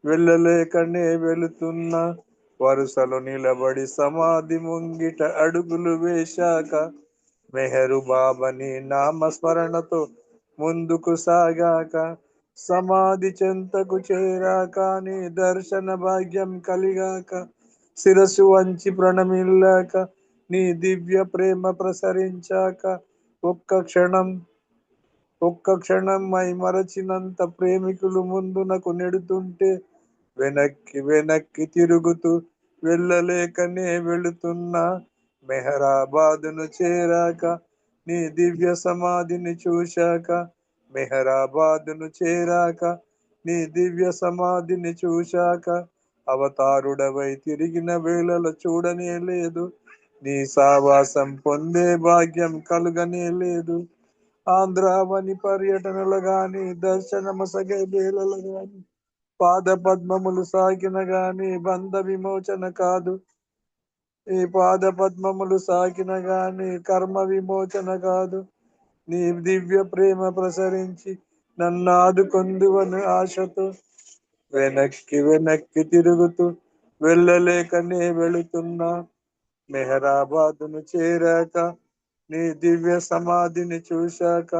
వెళ్ళలేకనే వెళుతున్నా వరుసలో నిలబడి సమాధి ముంగిట అడుగులు వేశాక మెహరు బాబాని నామస్మరణతో ముందుకు సాగాక సమాధి చెంతకు చేరాక నీ దర్శన భాగ్యం కలిగాక శిరస్సు వంచి ప్రణమిల్లాక నీ దివ్య ప్రేమ ప్రసరించాక ఒక్క క్షణం మై మరచినంత ప్రేమికులు ముందునకు నెడుతుంటే వెనక్కి తిరుగుతూ వెళ్ళలేకనే వెళుతున్నా మెహరాబాదును చేరాక నీ దివ్య సమాధిని చూశాక మెహరాబాదును చేరాక నీ దివ్య సమాధిని చూశాక అవతారుడవై తిరిగిన వేళలో చూడనే లేదు నీ సావాసం పొందే భాగ్యం కలుగనే లేదు ఆంధ్రావని పర్యటనలు గాని దర్శనమసగే వేళలు గాని పాద పద్మములు సాగిన గాని బంధ విమోచన కాదు ఈ పాద పద్మములు సాగిన గాని కర్మ విమోచన కాదు నీ దివ్య ప్రేమ ప్రసరించి నన్ను ఆదుకొందువని ఆశతో వెనక్కి తిరుగుతూ వెళ్ళలేకనే వెళుతున్నా మెహరాబాదును చేరాక నీ దివ్య సమాధిని చూశాక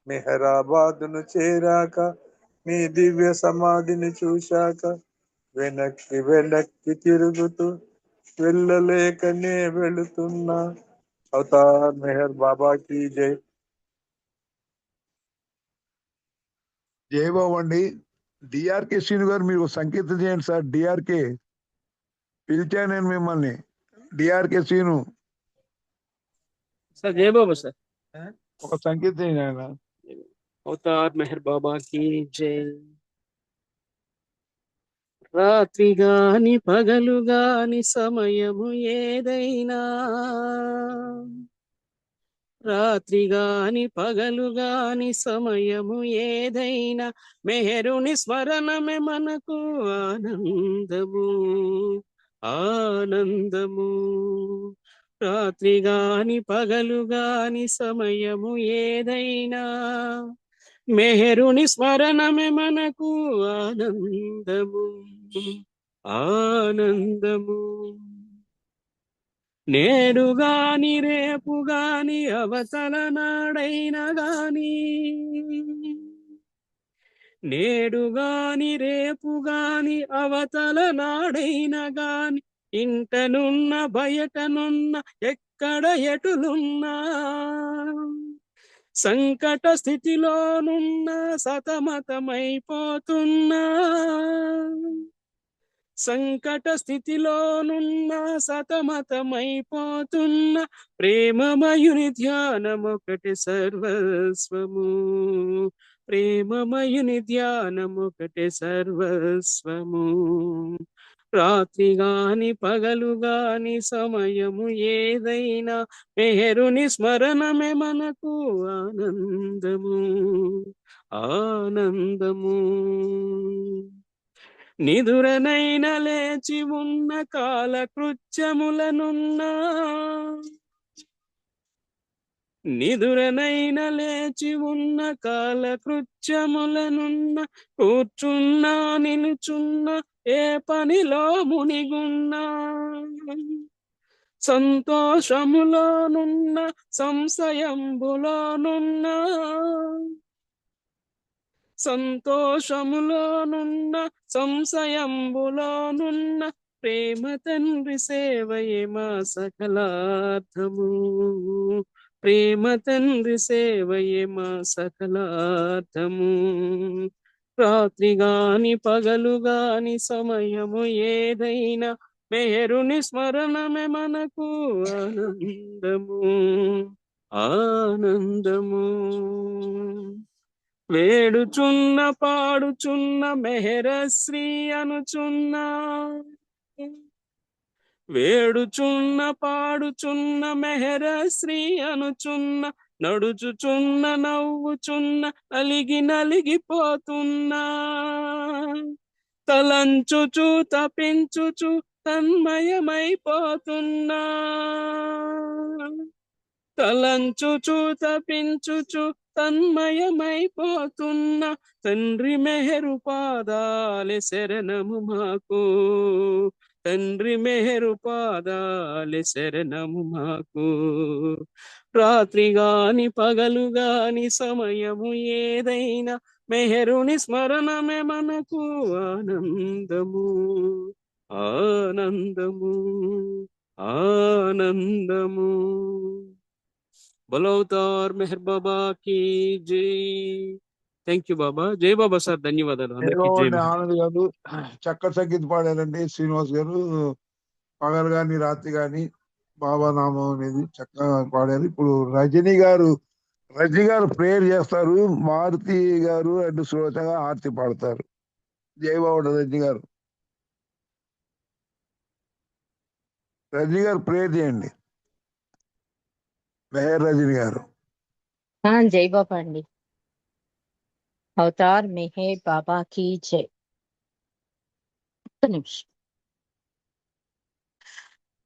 మెహరాబాదును చేరాక నీ దివ్య సమాధిని చూశాక వెనక్కి తిరుగుతూ వెళ్ళలేకనే వెళుతున్నా అవతార్ మెహర్ బాబా की जय జై బాబు అండి. డిఆర్కే శ్రీను గారు మీరు సంకేతం చేయండి సార్. డిఆర్కే పిలిచాను నేను మిమ్మల్ని. డిఆర్కే శ్రీను सर जय बाबा सर ఒక సంకేతం చేయండి ఆయన. अवतार मेहर बाबा की जय రాత్రి గాని పగలు గాని సమయము ఏదైనా రాత్రి గాని పగలు గాని సమయము ఏదైనా మెహరుని స్మరణమే మనకు ఆనందము ఆనందము రాత్రి గాని పగలు గాని సమయము ఏదైనా మెహరుని స్మరణమే మనకు ఆనందము ఆనందము నేడు గాని రేపు గాని అవతల నాడైనా గాని నేడు గాని రేపు గాని అవతల నాడైనా గాని ఇంటనున్న బయటనున్న ఎక్కడ ఎటులున్నా సంకట స్థితిలోనున్న సతమతమైపోతున్నా సంకట స్థితిలోనున్న సతమతమైపోతున్న ప్రేమమయుని ధ్యానమొకటి సర్వస్వము ప్రేమమయుని ధ్యానమొకటి సర్వస్వము రాత్రి గాని పగలు గాని సమయము ఏదైనా మెహరుని స్మరణమే మనకు ఆనందము ఆనందము నిదురనైన లేచి ఉన్న కాలకృత్యములనున్నా నిదురనైన లేచి ఉన్న కాలకృత్యములనున్న కూర్చున్నా నిలుచున్నా ఏ పనిలో మునిగున్నా సంతోషములోనున్న సంశయంబులోనున్నా సంతోషములోనున్న సంశయంబులోనున్న ప్రేమ తండ్రి సేవయే మా సకలార్థము ప్రేమ తండ్రి సేవయే మా సకలార్థము రాత్రి గాని పగలు గాని సమయము ఏదైనా మెహరుని స్మరణమే మనకు ఆనందము ఆనందము వేడుచున్న పాడుచున్న మెహరశ్రీ అనుచున్నా వేడుచున్న పాడుచున్న మెహరశ్రీ అనుచున్న నడుచుచున్న నవ్వుచున్న నలిగిపోతున్నా తలంచుచు తపించుచు తన్మయమైపోతున్నా తలంచుచు తపించుచు తన్మయమైపోతున్న తండ్రి మెహరు పాదాలే శరణము మాకు తండ్రి మెహరు పాదాలే శరణము మాకు రాత్రి గాని పగలు గాని సమయము ఏదైనా మెహరుని స్మరణమే మనకు ఆనందము ఆనందము ఆనందము. బలో అవతార్ మెహర్ బాబా కి జై. థ్యాంక్ యూ బాబా. జై బాబా సార్. ధన్యవాదాలు అందరికీ. జై ఏమండి మెహర్. ఆనంద్ గారు చక్కటి సంగీత పాడారండి. శ్రీనివాస్ గారు పగలు గాని రాత్రి గాని బాబా నామం అనేది చక్కగా పాడారు. ఇప్పుడు రజనీ గారు ప్రేయర్ చేస్తారు. మారుతి గారు అండ్ శ్రోతగా హారతి పాడతారు. జై బాబా రజనీ గారు. రజనీ గారు ప్రేయర్ చేయండి. మెహర్ రజనీ గారు. జై బాబా అండి. అవతార్ మెహర్ బాబా కీ జై. ఒక్క నిమిషం.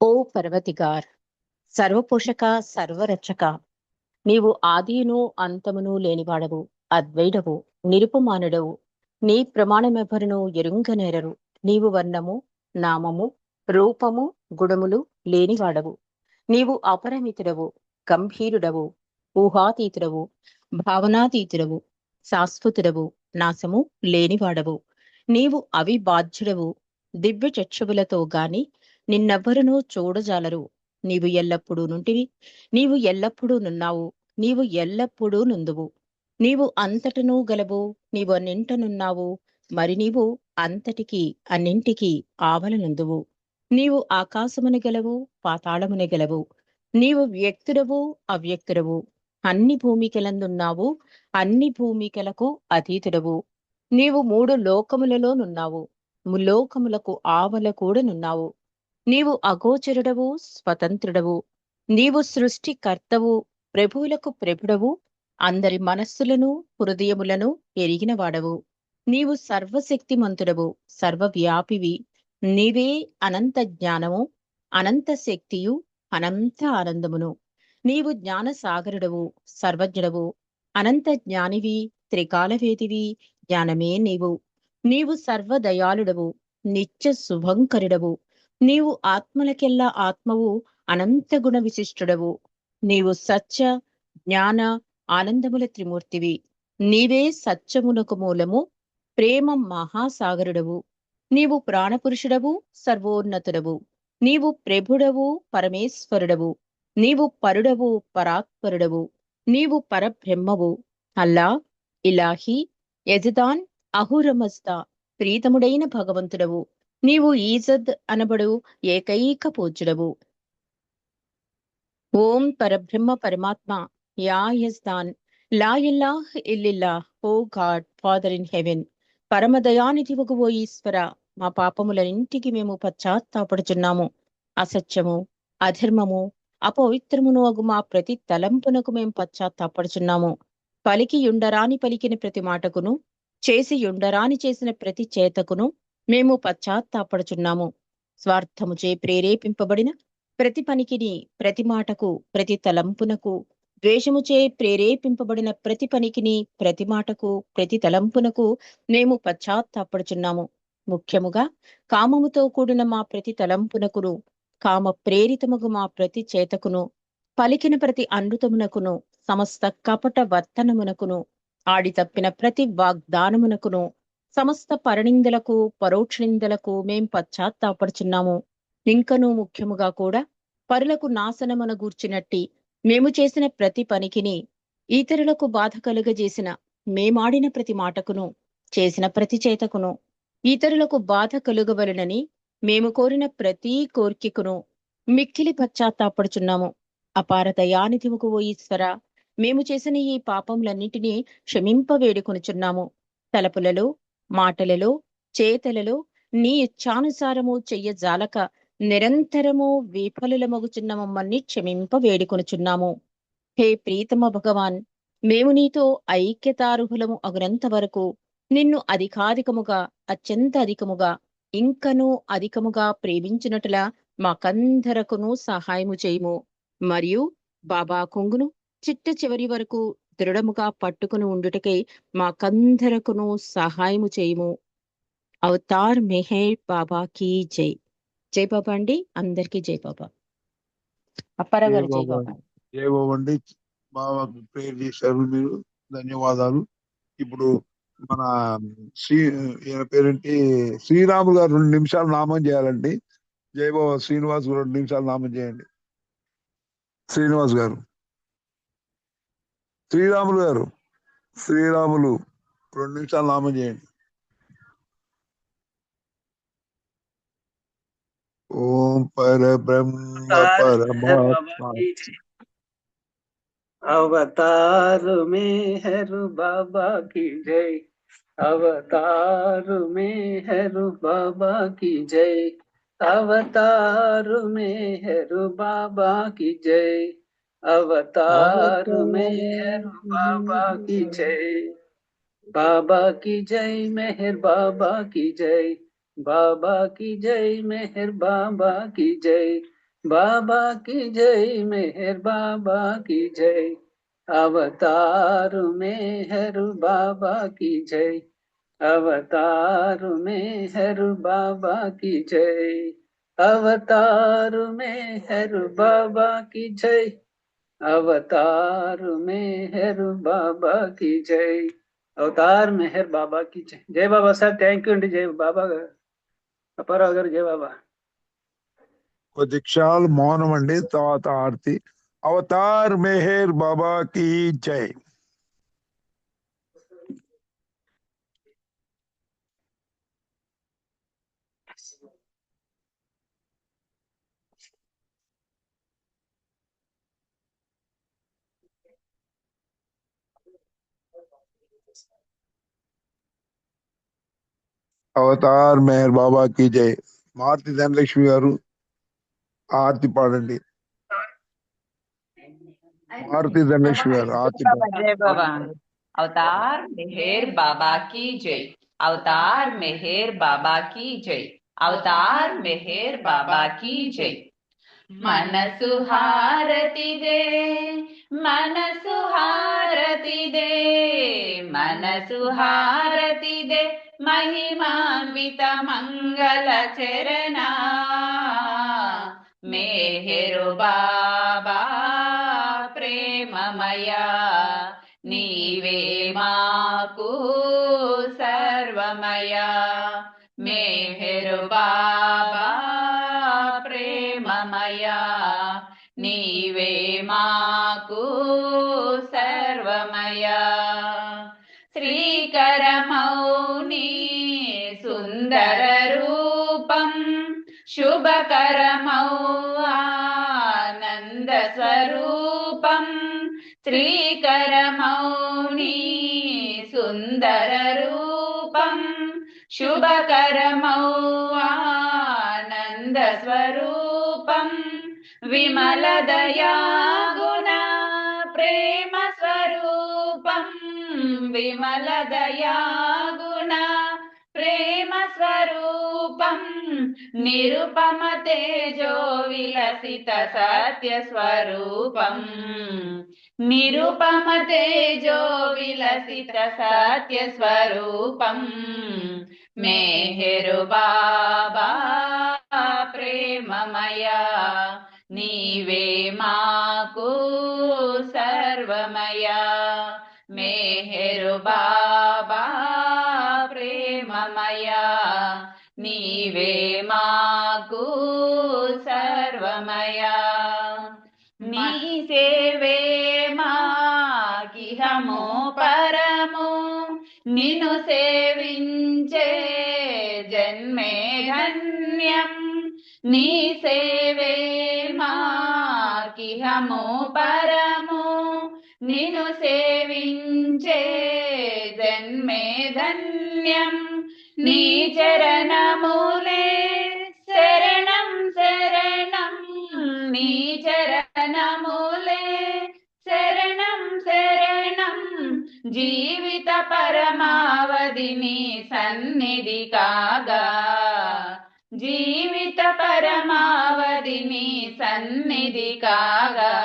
ఓ పర్వతిగార్, సర్వపోషక సర్వరక్షక, నీవు ఆదియును అంతమును లేనివాడవు, అద్వైడవు, నిరుపమానుడవు. నీ ప్రమాణమెవ్వరును ఎరుంగనేరరు. నీవు వర్ణము, నామము, రూపము, గుణములు లేనివాడవు. నీవు అపరిమితుడవు, గంభీరుడవు, ఊహాతీతుడవు, భావనాతీతుడవు, శాశ్వతుడవు, నాశము లేనివాడవు. నీవు అవిబాధ్యుడవు. దివ్య చక్షువులతో గాని నిన్నెవ్వరునూ చూడజాలరు. నీవు ఎల్లప్పుడూ నుంటివి. నీవు ఎల్లప్పుడూ నున్నావు. నీవు ఎల్లప్పుడూ నుందువు. నీవు అంతటను గలవు. నీవు అన్నింటనున్నావు. మరి నీవు అంతటికి అన్నింటికి ఆవలనుందువు. నీవు ఆకాశమున గలవు, పాతాళమున గలవు. నీవు వ్యక్తుడవు, అవ్యక్తుడవు. అన్ని భూమికలందున్నావు. అన్ని భూమికలకు అతీతుడవు. నీవు 3 లోకములలో నున్నావు. ముల్లోకములకు ఆవల కూడా నున్నావు. నీవు అగోచరుడవు, స్వతంత్రుడవు. నీవు సృష్టికర్తవు, ప్రభువులకు ప్రభుడవు. అందరి మనస్సులను హృదయములను ఎరిగినవాడవు. నీవు సర్వశక్తిమంతుడవు, సర్వవ్యాపివి. నీవే అనంత జ్ఞానము, అనంత శక్తియు, అనంత ఆనందమును. నీవు జ్ఞానసాగరుడవు, సర్వజ్ఞుడవు, అనంత జ్ఞానివి, త్రికాలవేదివి. జ్ఞానమే నీవు. నీవు సర్వదయాళుడవు, నిత్య శుభంకరుడవు. నీవు ఆత్మలకెల్లా ఆత్మవు, అనంత గుణ విశిష్టుడవు. నీవు సత్య, జ్ఞాన, ఆనందముల త్రిమూర్తివి. నీవే సత్యమునకు మూలము, ప్రేమ మహాసాగరుడవు. నీవు ప్రాణపురుషుడవు, సర్వోన్నతుడవు. నీవు ప్రభుడవు, పరమేశ్వరుడవు. నీవు పరుడవు, పరాత్పరుడవు. నీవు పరబ్రహ్మవు. అల్లా, ఇలాహి, యజదాన్, అహురమస్తా, ప్రీతముడైన భగవంతుడవు. నీవు ఈజద్ అనబడు ఏకైక పూజ్యుడవు. ఓం పరబ్రహ్మ పరమాత్మ, యా యజ్దాన్, లా ఇల్లాహ్ ఇల్లిల్లాహ్, O God father in heaven. పరమదయానిధివగు ఓ ఈశ్వర, మా పాపములన్నింటికి మేము పశ్చాత్తాపడుచున్నాము. అసత్యము, అధర్మము, అపవిత్రమును అగు మా ప్రతి తలంపునకు మేము పశ్చాత్తాపడుచున్నాము. పలికి యుండరాని పలికిన ప్రతి మాటకును, చేసి యుండరాని చేసిన ప్రతి చేతకును మేము పశ్చాత్తాపడుచున్నాము. స్వార్థముచే ప్రేరేపింపబడిన ప్రతి పనికిని, ప్రతి మాటకు, ప్రతి తలంపునకు, ద్వేషముచే ప్రేరేపింపబడిన ప్రతి పనికిని, ప్రతి మాటకు, ప్రతి తలంపునకు మేము పశ్చాత్తాపడుచున్నాము. ముఖ్యముగా కామముతో కూడిన మా ప్రతి తలంపునకును, కామ ప్రేరితముగు మా ప్రతి చేతకును, పలికిన ప్రతి అనృతమునకును, సమస్త కపట వర్తనమునకును, ఆడి తప్పిన ప్రతి వాగ్దానమునకును, సమస్త పరనిందలకు, పరోక్ష నిందలకు మేం పశ్చాత్తాపడుచున్నాము. ఇంకనూ ముఖ్యముగా కూడా పరులకు నాశనమున గూర్చినట్టి మేము చేసిన ప్రతి పనికిని, ఇతరులకు బాధ కలుగజేసిన మేమాడిన ప్రతి మాటకును, చేసిన ప్రతి చేతకును, ఇతరులకు బాధ కలుగవలనని మేము కోరిన ప్రతి కోరికకును మిక్కిలి పశ్చాత్తాపడుచున్నాము. అపార దయానిధివగు ఓ ఈశ్వర, మేము చేసిన ఈ పాపములన్నిటినీ క్షమింపవేడుకొనుచున్నాము. తలపులలో, మాటలలో, చేతలలో నీ ఇచ్ఛానుసారము చెయ్యజాలక నిరంతరము విఫలులమగుచున్న మమ్మల్ని క్షమింపవేడుకొనుచున్నాము. హే ప్రీతమ భగవాన్, మేము నీతో ఐక్యతార్హులము అగునంత వరకు నిన్ను అధికాధికముగా, అత్యంత అధికముగా, ఇంకనూ అధికముగా ప్రేమించినట్లా మాకందరకును సహాయము చేయుము. మరియు బాబా కొంగును చిట్ట చివరి వరకు దృఢముగా పట్టుకుని ఉండుటకై మాకందరకును సహాయము చేయుము. అవతార్ మెహర్ బాబా కీ జై. జై బాబా అండి. అందరికీ జై బాబా. అప్పారావు గారు జై బాబా. జై బాబా అండి. బాబాకు ప్రేయర్ చేశారు మీరు, ధన్యవాదాలు. ఇప్పుడు మన శ్రీ ఈయన పేరేంటి శ్రీరాములు గారు 2 నిమిషాలు నామం చేయాలండి. జై బాబా శ్రీనివాస్ 2 నిమిషాలు నామం చేయండి. శ్రీనివాస్ గారు, శ్రీరాములు గారు, శ్రీరాములు 2 నిమిషాలు నామం చేయండి. ఓం పరబ్రహ్మ పరమాత్మ अवतार मेहर बाबा की जय, अवतार मेहर बाबा की जय, अवतार मेहर बाबा की जय, अवतार मेहर बाबा की जय, बाबा की जय मेहर बाबा की जय, बाबा की जय मेहर बाबा की जय, बाबा की जय मेहर बाबा की जय, अवतार मेहर बाबा की जय, अवतार मेहर बाबा की जय, अवतार मेहर बाबा की जय, अवतार मेहर बाबा की जय, अवतार मेहर बाबा की जय. जय बाबा సార్, థ్యాంక్ యూ అండి. జై బాబా గారు, అప్పారావు గారు, జై బాబా. కొద్ది క్షణాలు మౌనం అండి, తర్వాత ఆర్తి. అవతార్ మెహర్ బాబా की जय. అవతార్ మెహర్ బాబా की जय. మారుతి ధనలక్ష్మి గారు ఆర్తి పాడండి. మారుతి ధనలక్ష్మి గారు ఆర్తి పాడండి. जय बाबा. अवतार मेहर बाबा की जय, अवतार मेहर बाबा की जय, अवतार मेहर बाबा की जय. मनसु हारति दे, मनसु हारति दे, मनसु हारति दे, महिमान्वित मंगल चरणा, मेहरु बाबा प्रेममया, नीवे माकु सर्वमया, मेहरु बाबा प्रेममया, नीवे माकु सर्वमया. श्रीकरमौनि सुंदर रूपं, शुभकरमौ आनंद स्वरूपं, श्रीकरमौनि सुंदर रूपं, शुभकरमौ आनंद स्वरूपं, विमल दया गुण प्रेम स्वरूपं, विमल दया गुण प्रेम स्वरूपं, निरुपम तेजो विलसित सत्य स्वरूपं, निरुपम तेजो विलसित सत्य स्वरूपं, मेहरु बाबा प्रेममया, नीवे माकु सर्वमया, मेहरु बाबा प्रेममया, नीवे माकु सर्वमया. नी सेवे माकिहमो परमो, निनु सेविंचे जन्मे धन्यं, नी सेवे माकिहमो परमो, निनु सेविंचे जन्मे धन्यं, नी चरणमूले शरणं शरणं, नी चरणमूले शरणं शरणं, जीवित परमावधि नी सन्निधि कागा, जीवित परमावधि नी सन्निधि कागा,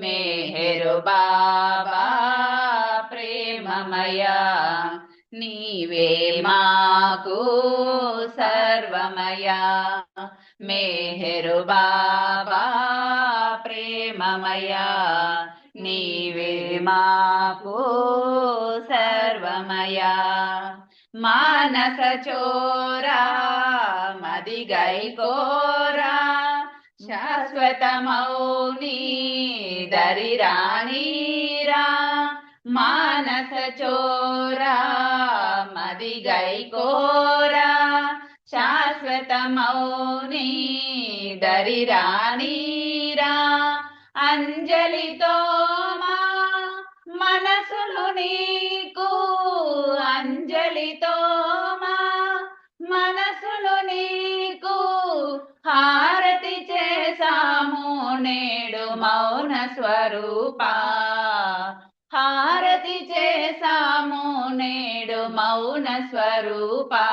मेहरु बाबा प्रेममया, नीवे माकु सर्वमया, मेहरु बाबा प्रेम ప్రేమమయా నీవే మాకు సర్వమయా మానస చోరా మదిగై కోరా శాశ్వతమౌని దరిరాణీరా మానస చోరా మదిగై కోరా శాశ్వతమౌని దరిరాణీరా అంజలితో మా మనసులు నీకు అంజలితో మా మనసులు నీకు హారతి చేసాము నేడు మౌన స్వరూపా హారతి చేసాము నేడు మౌన స్వరూపా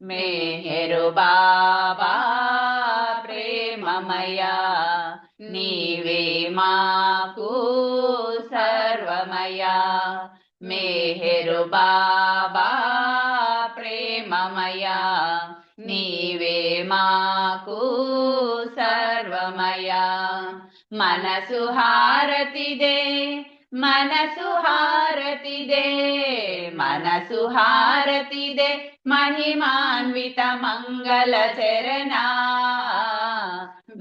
మేహరు బాబా ప్రేమమయా నీవే మాకు సర్వమయా మేహరు బాబా ప్రేమమయా నీవే మాకు సర్వమయా మనసు హారతిదే మనసు హారతిదే మనసు హారతిదే మహిమాన్విత మంగళ చరణా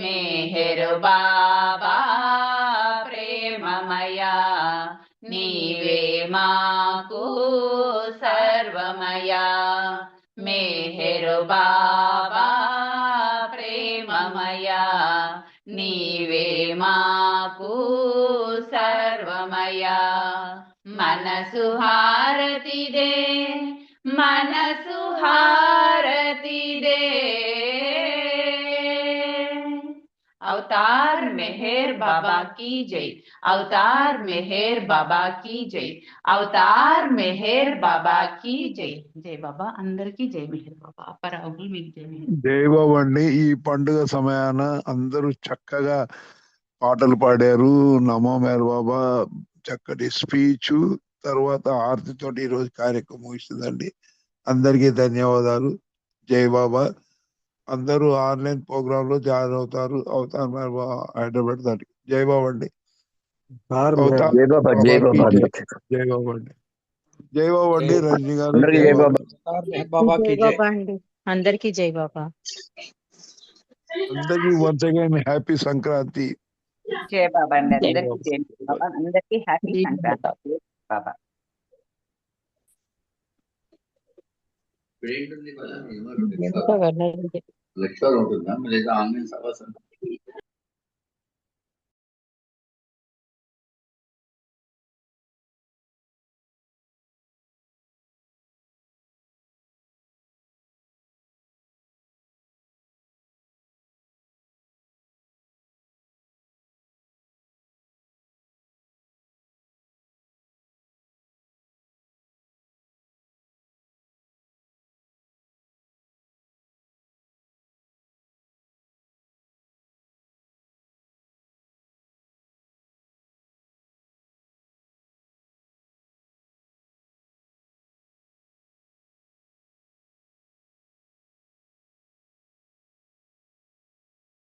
మేహరు బాబా ప్రేమమయా నీవే మాకు సర్వమయా మేహరు బాబా ప్రేమమయా నీవే మాకు సర్వమయా మనసు హారతిదే మనసు హారతిదే अवतार मेहर बाबा की जय अवतार मेहर बाबा की जय अवतार मेहर बाबा की जय जय बाबा अंदर की जय मेहर बाबा पर अवल में जय मेहर జయబాబండి ఈ పండుగ సమయాన అందరూ చక్కగా పాటలు పాడారు. నమో మేర్ బాబా చక్కటి స్పీచ్ తర్వాత ఆరతితోటి ఈ రోజు కార్యక్రమం ముగిస్తుందండి. అందరికీ ధన్యవాదాలు. జై బాబా. అందరూ ఆన్లైన్ ప్రోగ్రామ్ లో జాయిన్ అవుతారు. అవతార్ మేర్ బాబా హైదరాబాద్ దానికి. జై బాబా అండి. అవతార్ జై బాబా జై బాబా అందరికి. జై బాబా అండి. జై బాబా అండి. రజనీ గారు అందరికి జై జై బాబా. బాబా. జై బాబా అండి. అందరికీ జై బాబా. అందరికీ వన్స్ అగైన్ హ్యాపీ సంక్రాంతి. जय बाबा జై अंदर की जय बाबा अंदर की हैप्पी జై संक्रांति బాబా. जय बाबा ఎంత వెళ్ళాలి. లెక్చర్ ఉంటుందా లేదా ఆన్లైన్ సభ